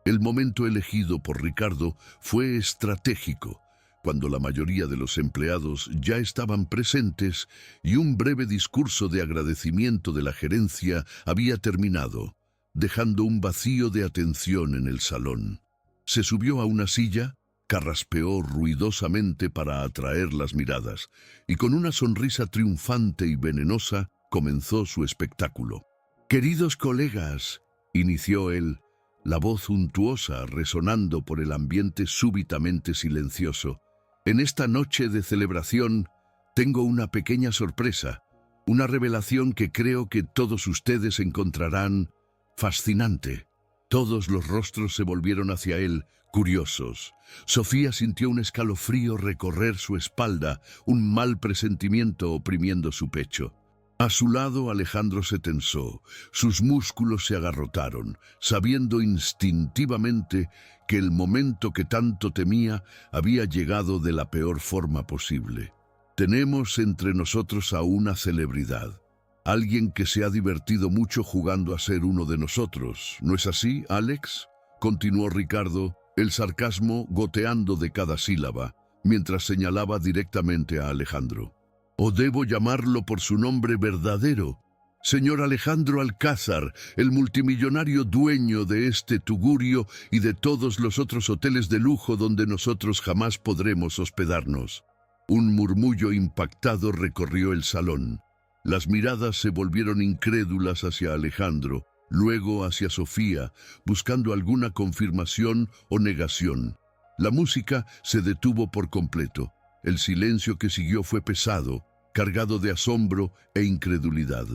El momento elegido por Ricardo fue estratégico, cuando la mayoría de los empleados ya estaban presentes y un breve discurso de agradecimiento de la gerencia había terminado, dejando un vacío de atención en el salón. Se subió a una silla, carraspeó ruidosamente para atraer las miradas, y con una sonrisa triunfante y venenosa comenzó su espectáculo. «Queridos colegas», inició él, la voz untuosa resonando por el ambiente súbitamente silencioso. «En esta noche de celebración tengo una pequeña sorpresa, una revelación que creo que todos ustedes encontrarán fascinante». Todos los rostros se volvieron hacia él, curiosos. Sofía sintió un escalofrío recorrer su espalda, un mal presentimiento oprimiendo su pecho. A su lado Alejandro se tensó, sus músculos se agarrotaron, sabiendo instintivamente que el momento que tanto temía había llegado de la peor forma posible. «Tenemos entre nosotros a una celebridad, alguien que se ha divertido mucho jugando a ser uno de nosotros, ¿no es así, Alex?», continuó Ricardo, el sarcasmo goteando de cada sílaba, mientras señalaba directamente a Alejandro. «¿O debo llamarlo por su nombre verdadero? Señor Alejandro Alcázar, el multimillonario dueño de este tugurio y de todos los otros hoteles de lujo donde nosotros jamás podremos hospedarnos». Un murmullo impactado recorrió el salón. Las miradas se volvieron incrédulas hacia Alejandro, luego hacia Sofía, buscando alguna confirmación o negación. La música se detuvo por completo. El silencio que siguió fue pesado, cargado de asombro e incredulidad.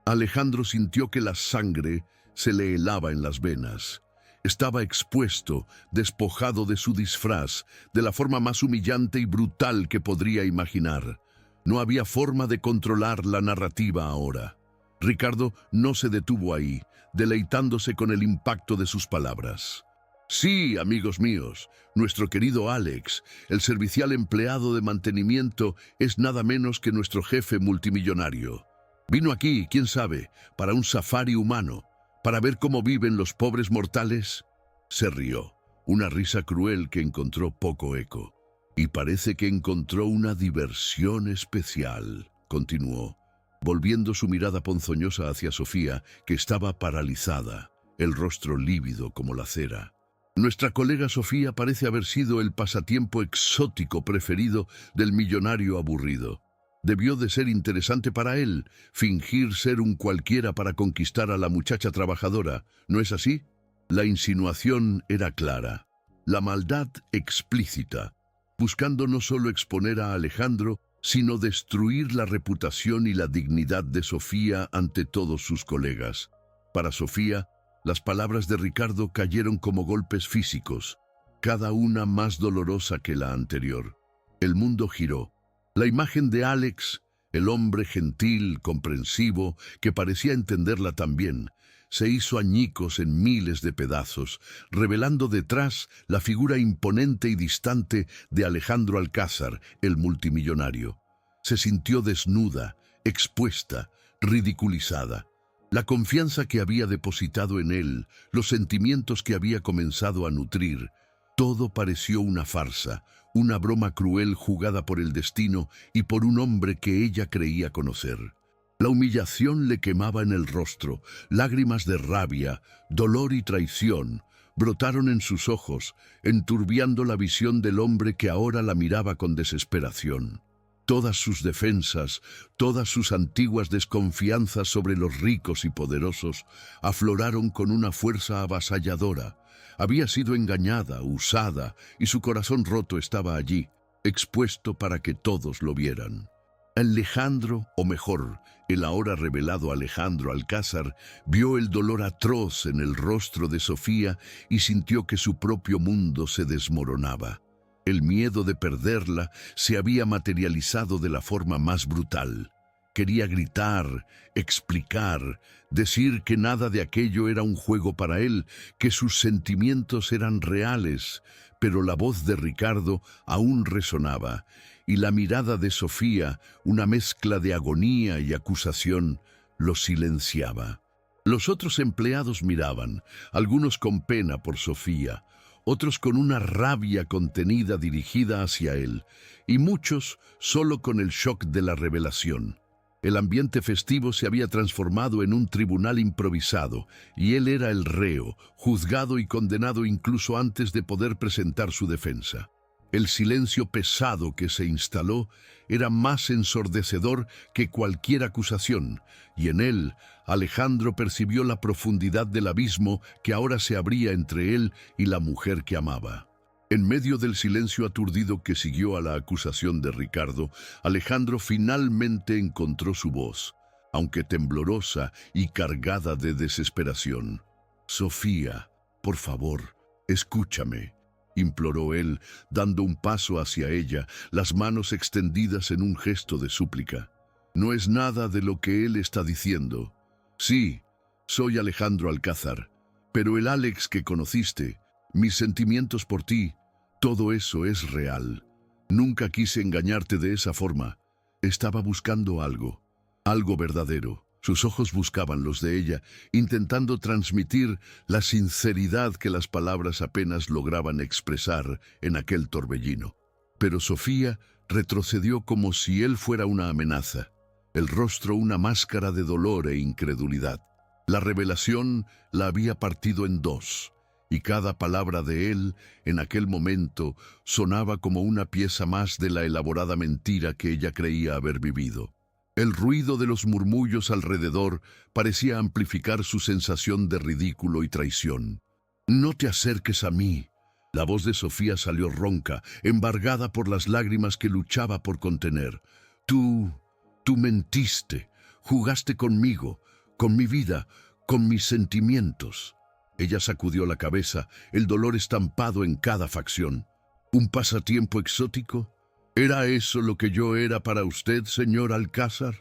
Alejandro sintió que la sangre se le helaba en las venas. Estaba expuesto, despojado de su disfraz, de la forma más humillante y brutal que podría imaginar. No había forma de controlar la narrativa ahora. Ricardo no se detuvo ahí, deleitándose con el impacto de sus palabras. «Sí, amigos míos, nuestro querido Alex, el servicial empleado de mantenimiento, es nada menos que nuestro jefe multimillonario. Vino aquí, quién sabe, para un safari humano, para ver cómo viven los pobres mortales». Se rió, una risa cruel que encontró poco eco. «Y parece que encontró una diversión especial», continuó, volviendo su mirada ponzoñosa hacia Sofía, que estaba paralizada, el rostro lívido como la cera. «Nuestra colega Sofía parece haber sido el pasatiempo exótico preferido del millonario aburrido. Debió de ser interesante para él, fingir ser un cualquiera para conquistar a la muchacha trabajadora, ¿no es así?» La insinuación era clara, la maldad explícita, buscando no solo exponer a Alejandro, sino destruir la reputación y la dignidad de Sofía ante todos sus colegas. Para Sofía, las palabras de Ricardo cayeron como golpes físicos, cada una más dolorosa que la anterior. El mundo giró. La imagen de Alex, el hombre gentil, comprensivo, que parecía entenderla también, se hizo añicos en miles de pedazos, revelando detrás la figura imponente y distante de Alejandro Alcázar, el multimillonario. Se sintió desnuda, expuesta, ridiculizada. La confianza que había depositado en él, los sentimientos que había comenzado a nutrir, todo pareció una farsa, una broma cruel jugada por el destino y por un hombre que ella creía conocer. La humillación le quemaba en el rostro, lágrimas de rabia, dolor y traición brotaron en sus ojos, enturbiando la visión del hombre que ahora la miraba con desesperación. Todas sus defensas, todas sus antiguas desconfianzas sobre los ricos y poderosos, afloraron con una fuerza avasalladora. Había sido engañada, usada, y su corazón roto estaba allí, expuesto para que todos lo vieran. Alejandro, o mejor, el ahora revelado Alejandro Alcázar, vio el dolor atroz en el rostro de Sofía y sintió que su propio mundo se desmoronaba. El miedo de perderla se había materializado de la forma más brutal. Quería gritar, explicar, decir que nada de aquello era un juego para él, que sus sentimientos eran reales, pero la voz de Ricardo aún resonaba, y la mirada de Sofía, una mezcla de agonía y acusación, lo silenciaba. Los otros empleados miraban, algunos con pena por Sofía, otros con una rabia contenida dirigida hacia él, y muchos solo con el shock de la revelación. El ambiente festivo se había transformado en un tribunal improvisado, y él era el reo, juzgado y condenado incluso antes de poder presentar su defensa. El silencio pesado que se instaló era más ensordecedor que cualquier acusación, y en él Alejandro percibió la profundidad del abismo que ahora se abría entre él y la mujer que amaba. En medio del silencio aturdido que siguió a la acusación de Ricardo, Alejandro finalmente encontró su voz, aunque temblorosa y cargada de desesperación. «Sofía, por favor, escúchame», imploró él, dando un paso hacia ella, las manos extendidas en un gesto de súplica. «No es nada de lo que él está diciendo. Sí, soy Alejandro Alcázar, pero el Alex que conociste, mis sentimientos por ti, todo eso es real. Nunca quise engañarte de esa forma. Estaba buscando algo, algo verdadero». Sus ojos buscaban los de ella, intentando transmitir la sinceridad que las palabras apenas lograban expresar en aquel torbellino. Pero Sofía retrocedió como si él fuera una amenaza, el rostro una máscara de dolor e incredulidad. La revelación la había partido en dos, y cada palabra de él, en aquel momento, sonaba como una pieza más de la elaborada mentira que ella creía haber vivido. El ruido de los murmullos alrededor parecía amplificar su sensación de ridículo y traición. «No te acerques a mí». La voz de Sofía salió ronca, embargada por las lágrimas que luchaba por contener. Tú mentiste, jugaste conmigo, con mi vida, con mis sentimientos». Ella sacudió la cabeza, el dolor estampado en cada facción. «¿Un pasatiempo exótico? ¿Era eso lo que yo era para usted, señor Alcázar?»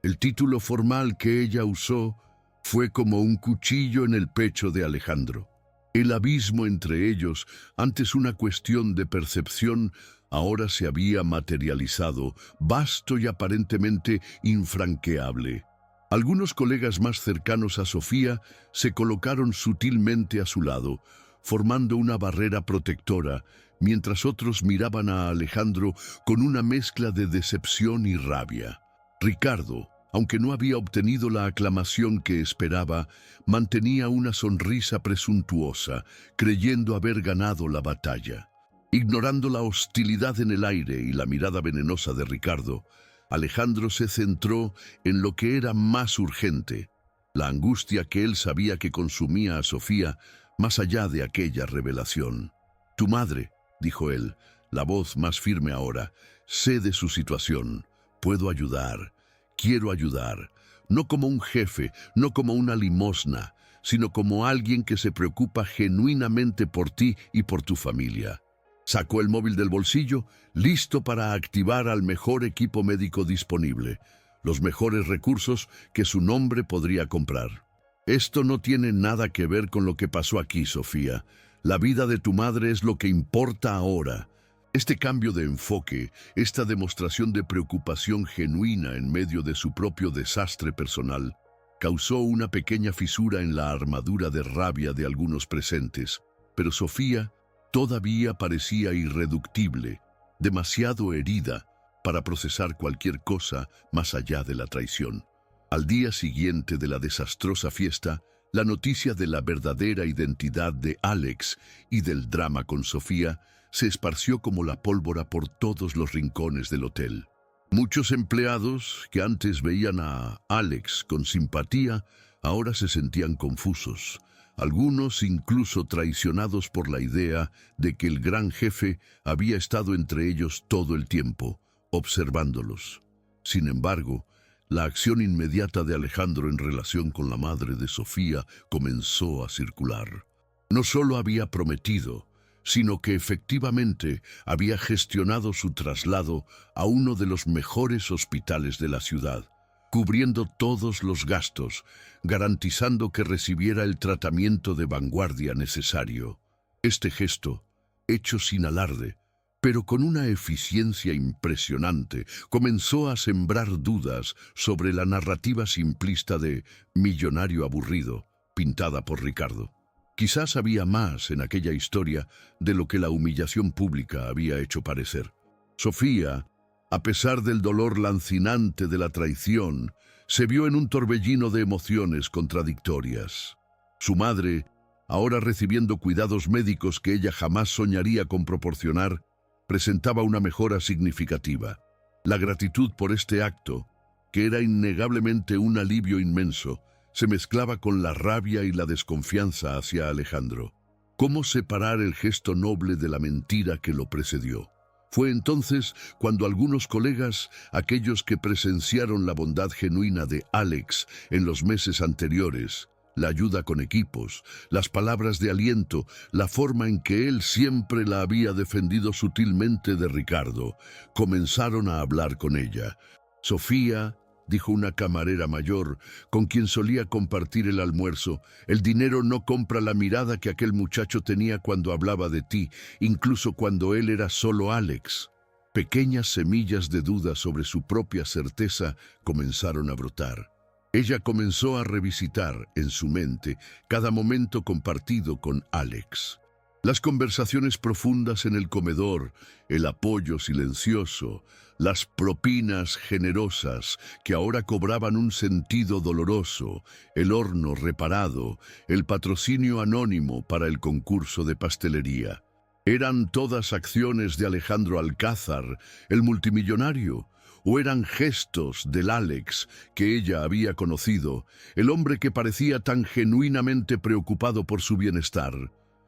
El título formal que ella usó fue como un cuchillo en el pecho de Alejandro. El abismo entre ellos, antes una cuestión de percepción, ahora se había materializado, vasto y aparentemente infranqueable. Algunos colegas más cercanos a Sofía se colocaron sutilmente a su lado, formando una barrera protectora, mientras otros miraban a Alejandro con una mezcla de decepción y rabia. Ricardo, aunque no había obtenido la aclamación que esperaba, mantenía una sonrisa presuntuosa, creyendo haber ganado la batalla. Ignorando la hostilidad en el aire y la mirada venenosa de Ricardo, Alejandro se centró en lo que era más urgente, la angustia que él sabía que consumía a Sofía más allá de aquella revelación. «Tu madre», dijo él, la voz más firme ahora, «sé de su situación, puedo ayudar, quiero ayudar, no como un jefe, no como una limosna, sino como alguien que se preocupa genuinamente por ti y por tu familia». Sacó el móvil del bolsillo, listo para activar al mejor equipo médico disponible, los mejores recursos que su nombre podría comprar. Esto no tiene nada que ver con lo que pasó aquí, Sofía. La vida de tu madre es lo que importa ahora. Este cambio de enfoque, esta demostración de preocupación genuina en medio de su propio desastre personal, causó una pequeña fisura en la armadura de rabia de algunos presentes, pero Sofía todavía parecía irreductible, demasiado herida para procesar cualquier cosa más allá de la traición. Al día siguiente de la desastrosa fiesta, la noticia de la verdadera identidad de Alex y del drama con Sofía se esparció como la pólvora por todos los rincones del hotel. Muchos empleados que antes veían a Alex con simpatía, ahora se sentían confusos. Algunos incluso traicionados por la idea de que el gran jefe había estado entre ellos todo el tiempo, observándolos. Sin embargo, la acción inmediata de Alejandro en relación con la madre de Sofía comenzó a circular. No solo había prometido, sino que efectivamente había gestionado su traslado a uno de los mejores hospitales de la ciudad, cubriendo todos los gastos, garantizando que recibiera el tratamiento de vanguardia necesario. Este gesto, hecho sin alarde, pero con una eficiencia impresionante, comenzó a sembrar dudas sobre la narrativa simplista de millonario aburrido, pintada por Ricardo. Quizás había más en aquella historia de lo que la humillación pública había hecho parecer. Sofía, a pesar del dolor lancinante de la traición, se vio en un torbellino de emociones contradictorias. Su madre, ahora recibiendo cuidados médicos que ella jamás soñaría con proporcionar, presentaba una mejora significativa. La gratitud por este acto, que era innegablemente un alivio inmenso, se mezclaba con la rabia y la desconfianza hacia Alejandro. ¿Cómo separar el gesto noble de la mentira que lo precedió? Fue entonces cuando algunos colegas, aquellos que presenciaron la bondad genuina de Alex en los meses anteriores, la ayuda con equipos, las palabras de aliento, la forma en que él siempre la había defendido sutilmente de Ricardo, comenzaron a hablar con ella. Sofía, dijo una camarera mayor, con quien solía compartir el almuerzo, el dinero no compra la mirada que aquel muchacho tenía cuando hablaba de ti, incluso cuando él era solo Alex. Pequeñas semillas de duda sobre su propia certeza comenzaron a brotar. Ella comenzó a revisitar en su mente cada momento compartido con Alex. Las conversaciones profundas en el comedor, el apoyo silencioso, las propinas generosas que ahora cobraban un sentido doloroso, el horno reparado, el patrocinio anónimo para el concurso de pastelería. ¿Eran todas acciones de Alejandro Alcázar, el multimillonario? ¿O eran gestos del Alex que ella había conocido, el hombre que parecía tan genuinamente preocupado por su bienestar?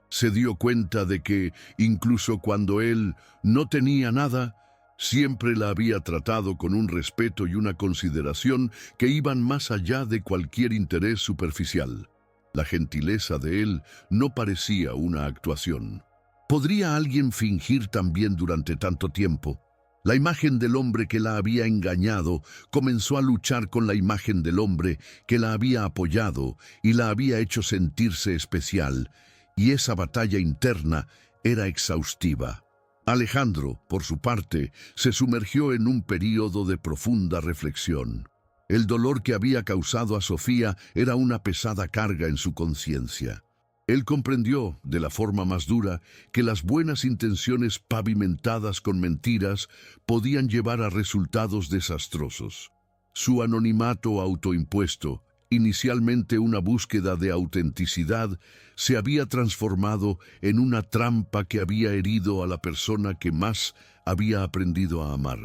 Se dio cuenta de que, incluso cuando él no tenía nada, siempre la había tratado con un respeto y una consideración que iban más allá de cualquier interés superficial. La gentileza de él no parecía una actuación. ¿Podría alguien fingir también durante tanto tiempo? La imagen del hombre que la había engañado comenzó a luchar con la imagen del hombre que la había apoyado y la había hecho sentirse especial, y esa batalla interna era exhaustiva. Alejandro, por su parte, se sumergió en un período de profunda reflexión. El dolor que había causado a Sofía era una pesada carga en su conciencia. Él comprendió, de la forma más dura, que las buenas intenciones pavimentadas con mentiras podían llevar a resultados desastrosos. Su anonimato autoimpuesto, inicialmente una búsqueda de autenticidad, se había transformado en una trampa que había herido a la persona que más había aprendido a amar.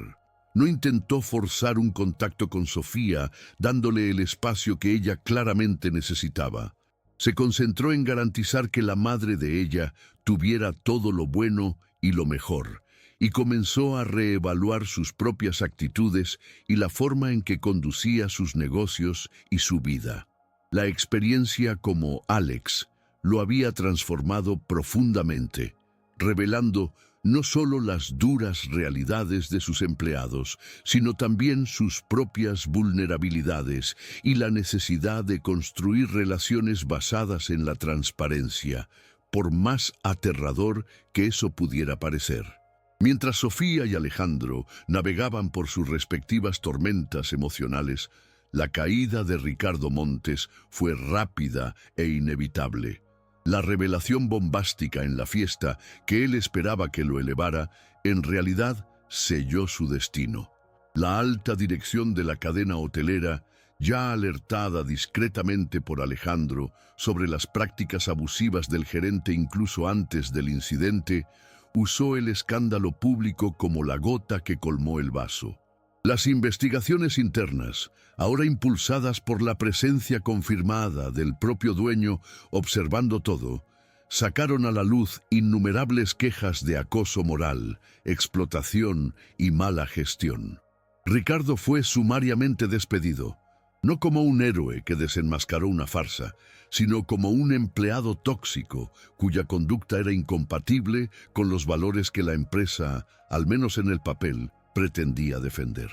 No intentó forzar un contacto con Sofía, dándole el espacio que ella claramente necesitaba. Se concentró en garantizar que la madre de ella tuviera todo lo bueno y lo mejor, y comenzó a reevaluar sus propias actitudes y la forma en que conducía sus negocios y su vida. La experiencia como Alex lo había transformado profundamente, revelando no solo las duras realidades de sus empleados, sino también sus propias vulnerabilidades y la necesidad de construir relaciones basadas en la transparencia, por más aterrador que eso pudiera parecer. Mientras Sofía y Alejandro navegaban por sus respectivas tormentas emocionales, la caída de Ricardo Montes fue rápida e inevitable. La revelación bombástica en la fiesta que él esperaba que lo elevara, en realidad selló su destino. La alta dirección de la cadena hotelera, ya alertada discretamente por Alejandro sobre las prácticas abusivas del gerente incluso antes del incidente, usó el escándalo público como la gota que colmó el vaso. Las investigaciones internas, ahora impulsadas por la presencia confirmada del propio dueño observando todo, sacaron a la luz innumerables quejas de acoso moral, explotación y mala gestión. Ricardo fue sumariamente despedido, no como un héroe que desenmascaró una farsa, sino como un empleado tóxico cuya conducta era incompatible con los valores que la empresa, al menos en el papel, pretendía defender.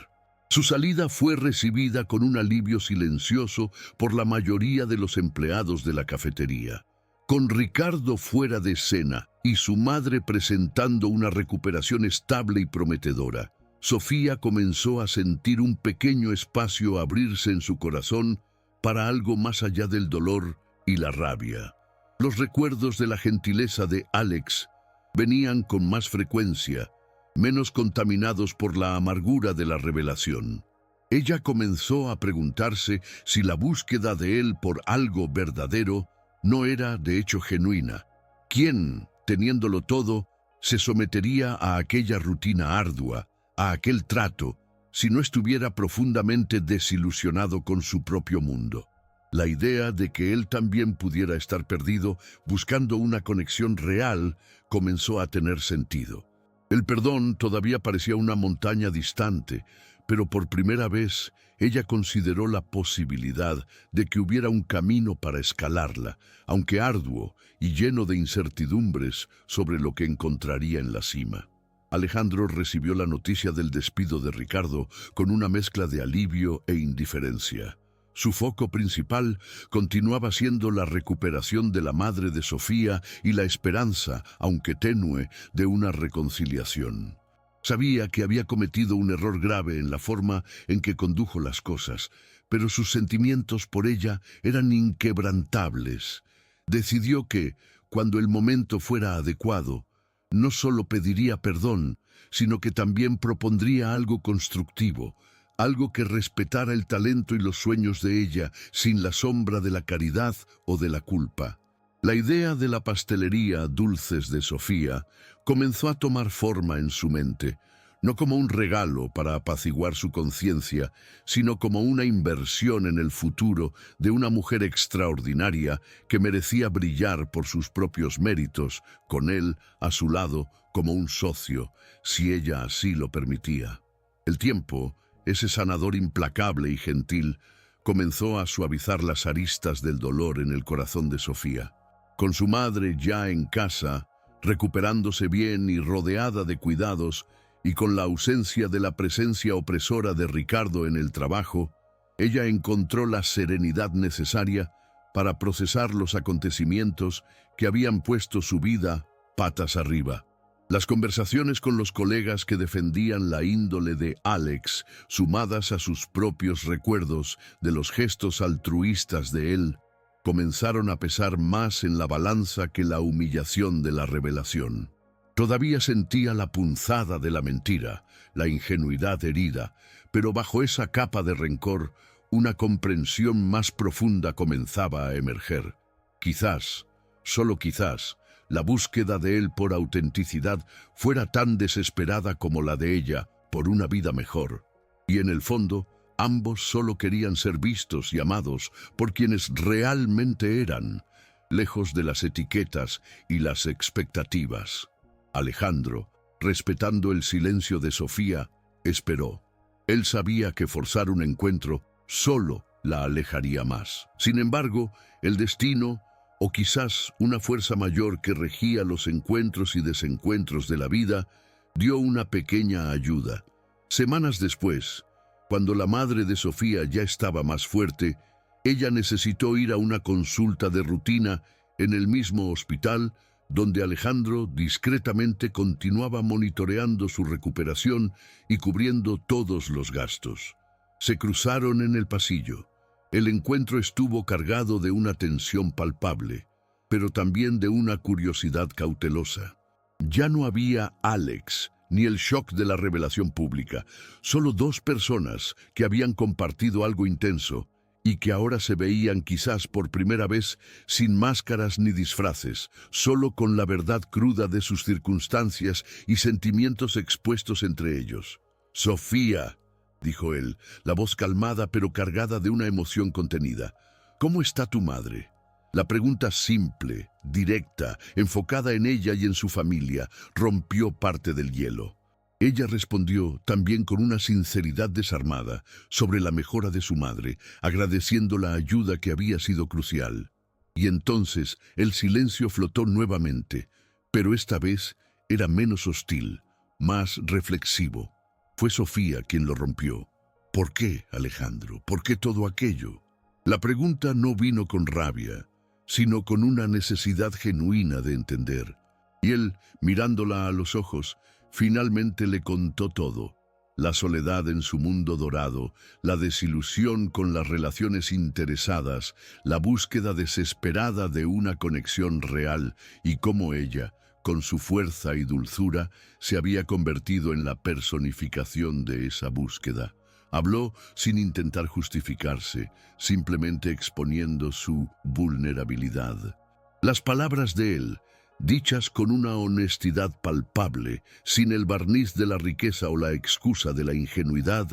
Su salida fue recibida con un alivio silencioso por la mayoría de los empleados de la cafetería. Con Ricardo fuera de escena y su madre presentando una recuperación estable y prometedora, Sofía comenzó a sentir un pequeño espacio abrirse en su corazón para algo más allá del dolor y la rabia. Los recuerdos de la gentileza de Alex venían con más frecuencia, menos contaminados por la amargura de la revelación. Ella comenzó a preguntarse si la búsqueda de él por algo verdadero no era de hecho genuina. ¿Quién, teniéndolo todo, se sometería a aquella rutina ardua, a aquel trato, si no estuviera profundamente desilusionado con su propio mundo? La idea de que él también pudiera estar perdido, buscando una conexión real, comenzó a tener sentido. El perdón todavía parecía una montaña distante, pero por primera vez ella consideró la posibilidad de que hubiera un camino para escalarla, aunque arduo y lleno de incertidumbres sobre lo que encontraría en la cima. Alejandro recibió la noticia del despido de Ricardo con una mezcla de alivio e indiferencia. Su foco principal continuaba siendo la recuperación de la madre de Sofía y la esperanza, aunque tenue, de una reconciliación. Sabía que había cometido un error grave en la forma en que condujo las cosas, pero sus sentimientos por ella eran inquebrantables. Decidió que, cuando el momento fuera adecuado, no solo pediría perdón, sino que también propondría algo constructivo, algo que respetara el talento y los sueños de ella sin la sombra de la caridad o de la culpa. La idea de la pastelería Dulces de Sofía comenzó a tomar forma en su mente, no como un regalo para apaciguar su conciencia, sino como una inversión en el futuro de una mujer extraordinaria que merecía brillar por sus propios méritos, con él a su lado como un socio, si ella así lo permitía. El tiempo, ese sanador implacable y gentil, comenzó a suavizar las aristas del dolor en el corazón de Sofía. Con su madre ya en casa, recuperándose bien y rodeada de cuidados, y con la ausencia de la presencia opresora de Ricardo en el trabajo, ella encontró la serenidad necesaria para procesar los acontecimientos que habían puesto su vida patas arriba. Las conversaciones con los colegas que defendían la índole de Alex, sumadas a sus propios recuerdos de los gestos altruistas de él, comenzaron a pesar más en la balanza que la humillación de la revelación. Todavía sentía la punzada de la mentira, la ingenuidad herida, pero bajo esa capa de rencor, una comprensión más profunda comenzaba a emerger. Quizás, solo quizás, la búsqueda de él por autenticidad fuera tan desesperada como la de ella por una vida mejor. Y en el fondo, ambos solo querían ser vistos y amados por quienes realmente eran, lejos de las etiquetas y las expectativas. Alejandro, respetando el silencio de Sofía, esperó. Él sabía que forzar un encuentro solo la alejaría más. Sin embargo, el destino, o quizás una fuerza mayor que regía los encuentros y desencuentros de la vida, dio una pequeña ayuda. Semanas después, cuando la madre de Sofía ya estaba más fuerte, ella necesitó ir a una consulta de rutina en el mismo hospital donde Alejandro discretamente continuaba monitoreando su recuperación y cubriendo todos los gastos. Se cruzaron en el pasillo. El encuentro estuvo cargado de una tensión palpable, pero también de una curiosidad cautelosa. Ya no había Alex, ni el shock de la revelación pública, solo dos personas que habían compartido algo intenso y que ahora se veían quizás por primera vez sin máscaras ni disfraces, solo con la verdad cruda de sus circunstancias y sentimientos expuestos entre ellos. «Sofía», dijo él, la voz calmada pero cargada de una emoción contenida. «¿Cómo está tu madre?» La pregunta simple, directa, enfocada en ella y en su familia, rompió parte del hielo. Ella respondió también con una sinceridad desarmada sobre la mejora de su madre, agradeciendo la ayuda que había sido crucial. Y entonces el silencio flotó nuevamente, pero esta vez era menos hostil, más reflexivo. Fue Sofía quien lo rompió. ¿Por qué, Alejandro? ¿Por qué todo aquello? La pregunta no vino con rabia, sino con una necesidad genuina de entender. Y él, mirándola a los ojos, finalmente le contó todo: la soledad en su mundo dorado, la desilusión con las relaciones interesadas, la búsqueda desesperada de una conexión real y cómo ella, con su fuerza y dulzura, se había convertido en la personificación de esa búsqueda. Habló sin intentar justificarse, simplemente exponiendo su vulnerabilidad. Las palabras de él, dichas con una honestidad palpable, sin el barniz de la riqueza o la excusa de la ingenuidad,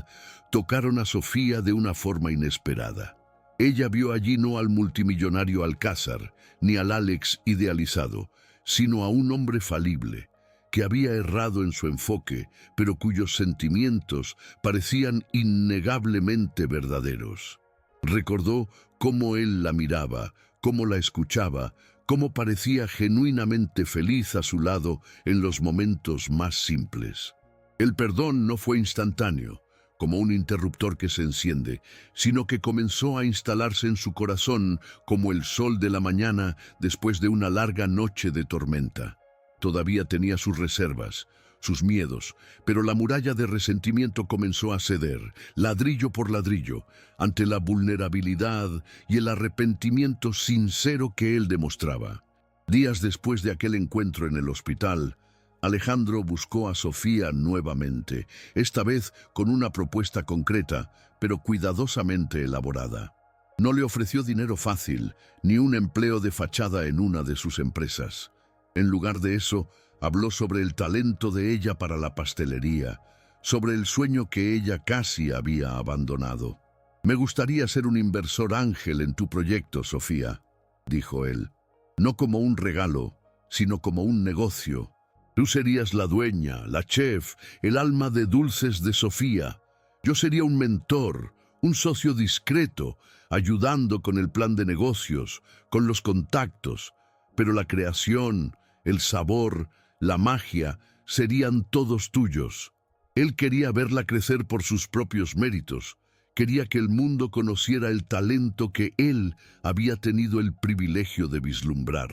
tocaron a Sofía de una forma inesperada. Ella vio allí no al multimillonario Alcázar, ni al Alex idealizado, sino a un hombre falible, que había errado en su enfoque, pero cuyos sentimientos parecían innegablemente verdaderos. Recordó cómo él la miraba, cómo la escuchaba, cómo parecía genuinamente feliz a su lado en los momentos más simples. El perdón no fue instantáneo, como un interruptor que se enciende, sino que comenzó a instalarse en su corazón como el sol de la mañana después de una larga noche de tormenta. Todavía tenía sus reservas, sus miedos, pero la muralla de resentimiento comenzó a ceder, ladrillo por ladrillo, ante la vulnerabilidad y el arrepentimiento sincero que él demostraba. Días después de aquel encuentro en el hospital, Alejandro buscó a Sofía nuevamente, esta vez con una propuesta concreta, pero cuidadosamente elaborada. No le ofreció dinero fácil, ni un empleo de fachada en una de sus empresas. En lugar de eso, habló sobre el talento de ella para la pastelería, sobre el sueño que ella casi había abandonado. «Me gustaría ser un inversor ángel en tu proyecto, Sofía», dijo él. «No como un regalo, sino como un negocio. Tú serías la dueña, la chef, el alma de dulces de Sofía. Yo sería un mentor, un socio discreto, ayudando con el plan de negocios, con los contactos, pero la creación, el sabor, la magia, serían todos tuyos». Él quería verla crecer por sus propios méritos. Quería que el mundo conociera el talento que él había tenido el privilegio de vislumbrar.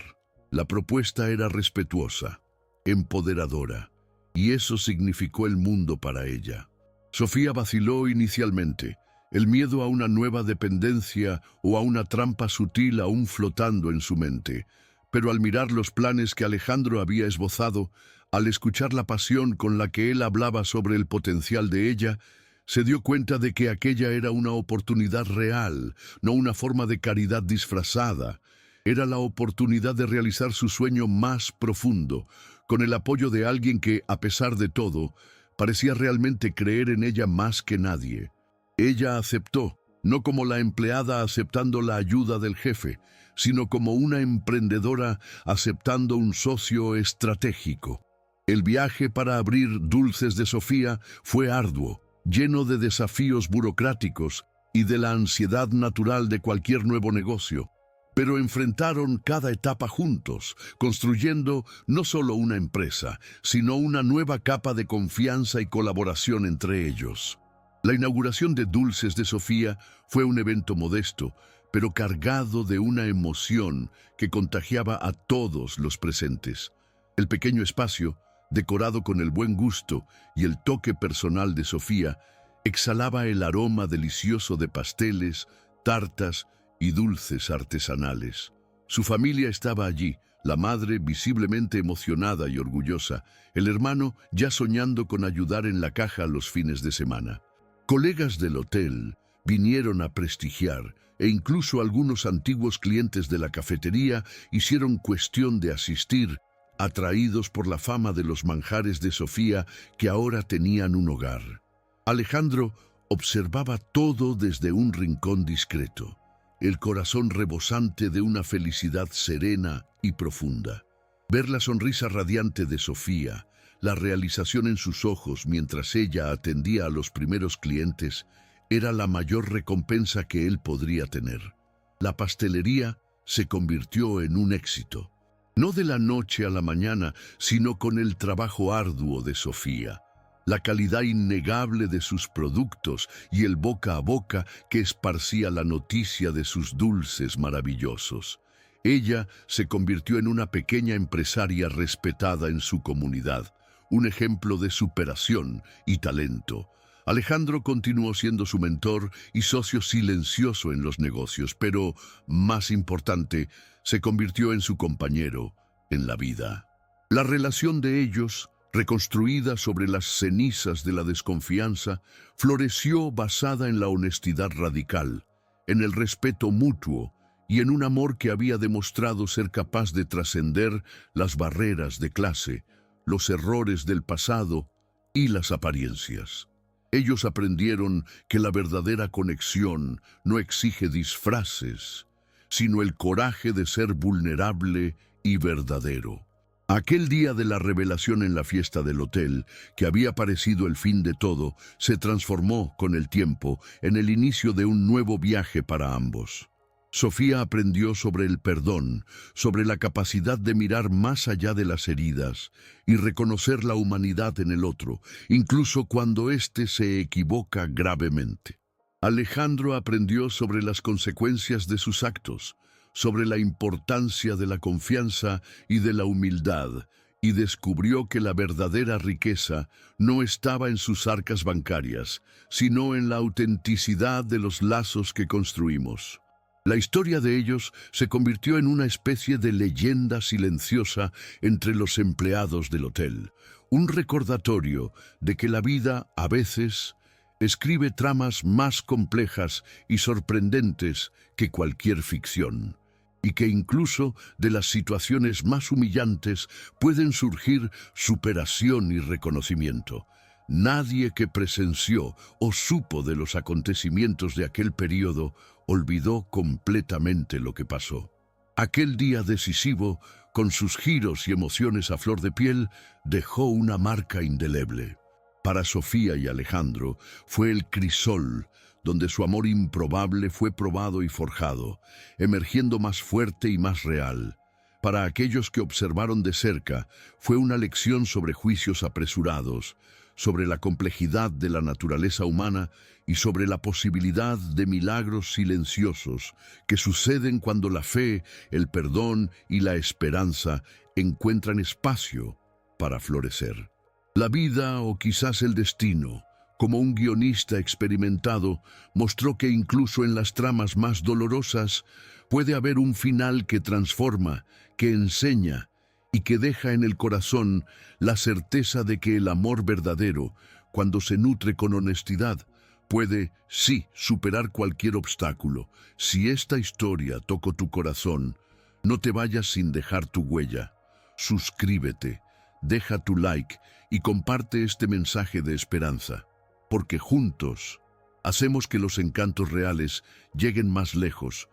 La propuesta era respetuosa, empoderadora, y eso significó el mundo para ella. Sofía vaciló inicialmente, el miedo a una nueva dependencia o a una trampa sutil aún flotando en su mente. Pero al mirar los planes que Alejandro había esbozado, al escuchar la pasión con la que él hablaba sobre el potencial de ella, se dio cuenta de que aquella era una oportunidad real, no una forma de caridad disfrazada. Era la oportunidad de realizar su sueño más profundo, con el apoyo de alguien que, a pesar de todo, parecía realmente creer en ella más que nadie. Ella aceptó, no como la empleada aceptando la ayuda del jefe, sino como una emprendedora aceptando un socio estratégico. El viaje para abrir Dulces de Sofía fue arduo, lleno de desafíos burocráticos y de la ansiedad natural de cualquier nuevo negocio. pero enfrentaron cada etapa juntos, construyendo no solo una empresa, sino una nueva capa de confianza y colaboración entre ellos. La inauguración de Dulces de Sofía fue un evento modesto, pero cargado de una emoción que contagiaba a todos los presentes. El pequeño espacio, decorado con el buen gusto y el toque personal de Sofía, exhalaba el aroma delicioso de pasteles, tartas y dulces artesanales. Su familia estaba allí, la madre visiblemente emocionada y orgullosa, el hermano ya soñando con ayudar en la caja los fines de semana. Colegas del hotel vinieron a prestigiar e incluso algunos antiguos clientes de la cafetería hicieron cuestión de asistir, atraídos por la fama de los manjares de Sofía que ahora tenían un hogar. Alejandro observaba todo desde un rincón discreto, el corazón rebosante de una felicidad serena y profunda. Ver la sonrisa radiante de Sofía, la realización en sus ojos mientras ella atendía a los primeros clientes, era la mayor recompensa que él podría tener. La pastelería se convirtió en un éxito, no de la noche a la mañana, sino con el trabajo arduo de Sofía, la calidad innegable de sus productos y el boca a boca que esparcía la noticia de sus dulces maravillosos. Ella se convirtió en una pequeña empresaria respetada en su comunidad, un ejemplo de superación y talento. Alejandro continuó siendo su mentor y socio silencioso en los negocios, pero, más importante, se convirtió en su compañero en la vida. La relación de ellos, reconstruida sobre las cenizas de la desconfianza, floreció basada en la honestidad radical, en el respeto mutuo y en un amor que había demostrado ser capaz de trascender las barreras de clase, los errores del pasado y las apariencias. Ellos aprendieron que la verdadera conexión no exige disfraces, sino el coraje de ser vulnerable y verdadero. Aquel día de la revelación en la fiesta del hotel, que había parecido el fin de todo, se transformó, con el tiempo, en el inicio de un nuevo viaje para ambos. Sofía aprendió sobre el perdón, sobre la capacidad de mirar más allá de las heridas y reconocer la humanidad en el otro, incluso cuando éste se equivoca gravemente. Alejandro aprendió sobre las consecuencias de sus actos, sobre la importancia de la confianza y de la humildad, y descubrió que la verdadera riqueza no estaba en sus arcas bancarias, sino en la autenticidad de los lazos que construimos. La historia de ellos se convirtió en una especie de leyenda silenciosa entre los empleados del hotel, un recordatorio de que la vida, a veces, escribe tramas más complejas y sorprendentes que cualquier ficción, y que incluso de las situaciones más humillantes pueden surgir superación y reconocimiento. Nadie que presenció o supo de los acontecimientos de aquel periodo olvidó completamente lo que pasó. Aquel día decisivo, con sus giros y emociones a flor de piel, dejó una marca indeleble. Para Sofía y Alejandro fue el crisol, donde su amor improbable fue probado y forjado, emergiendo más fuerte y más real. Para aquellos que observaron de cerca, fue una lección sobre juicios apresurados, sobre la complejidad de la naturaleza humana y sobre la posibilidad de milagros silenciosos que suceden cuando la fe, el perdón y la esperanza encuentran espacio para florecer. La vida, o quizás el destino, como un guionista experimentado, mostró que incluso en las tramas más dolorosas puede haber un final que transforma, que enseña y que deja en el corazón la certeza de que el amor verdadero, cuando se nutre con honestidad, puede, sí, superar cualquier obstáculo. Si esta historia tocó tu corazón, no te vayas sin dejar tu huella. Suscríbete, deja tu like y comparte este mensaje de esperanza, porque juntos hacemos que los encantos reales lleguen más lejos,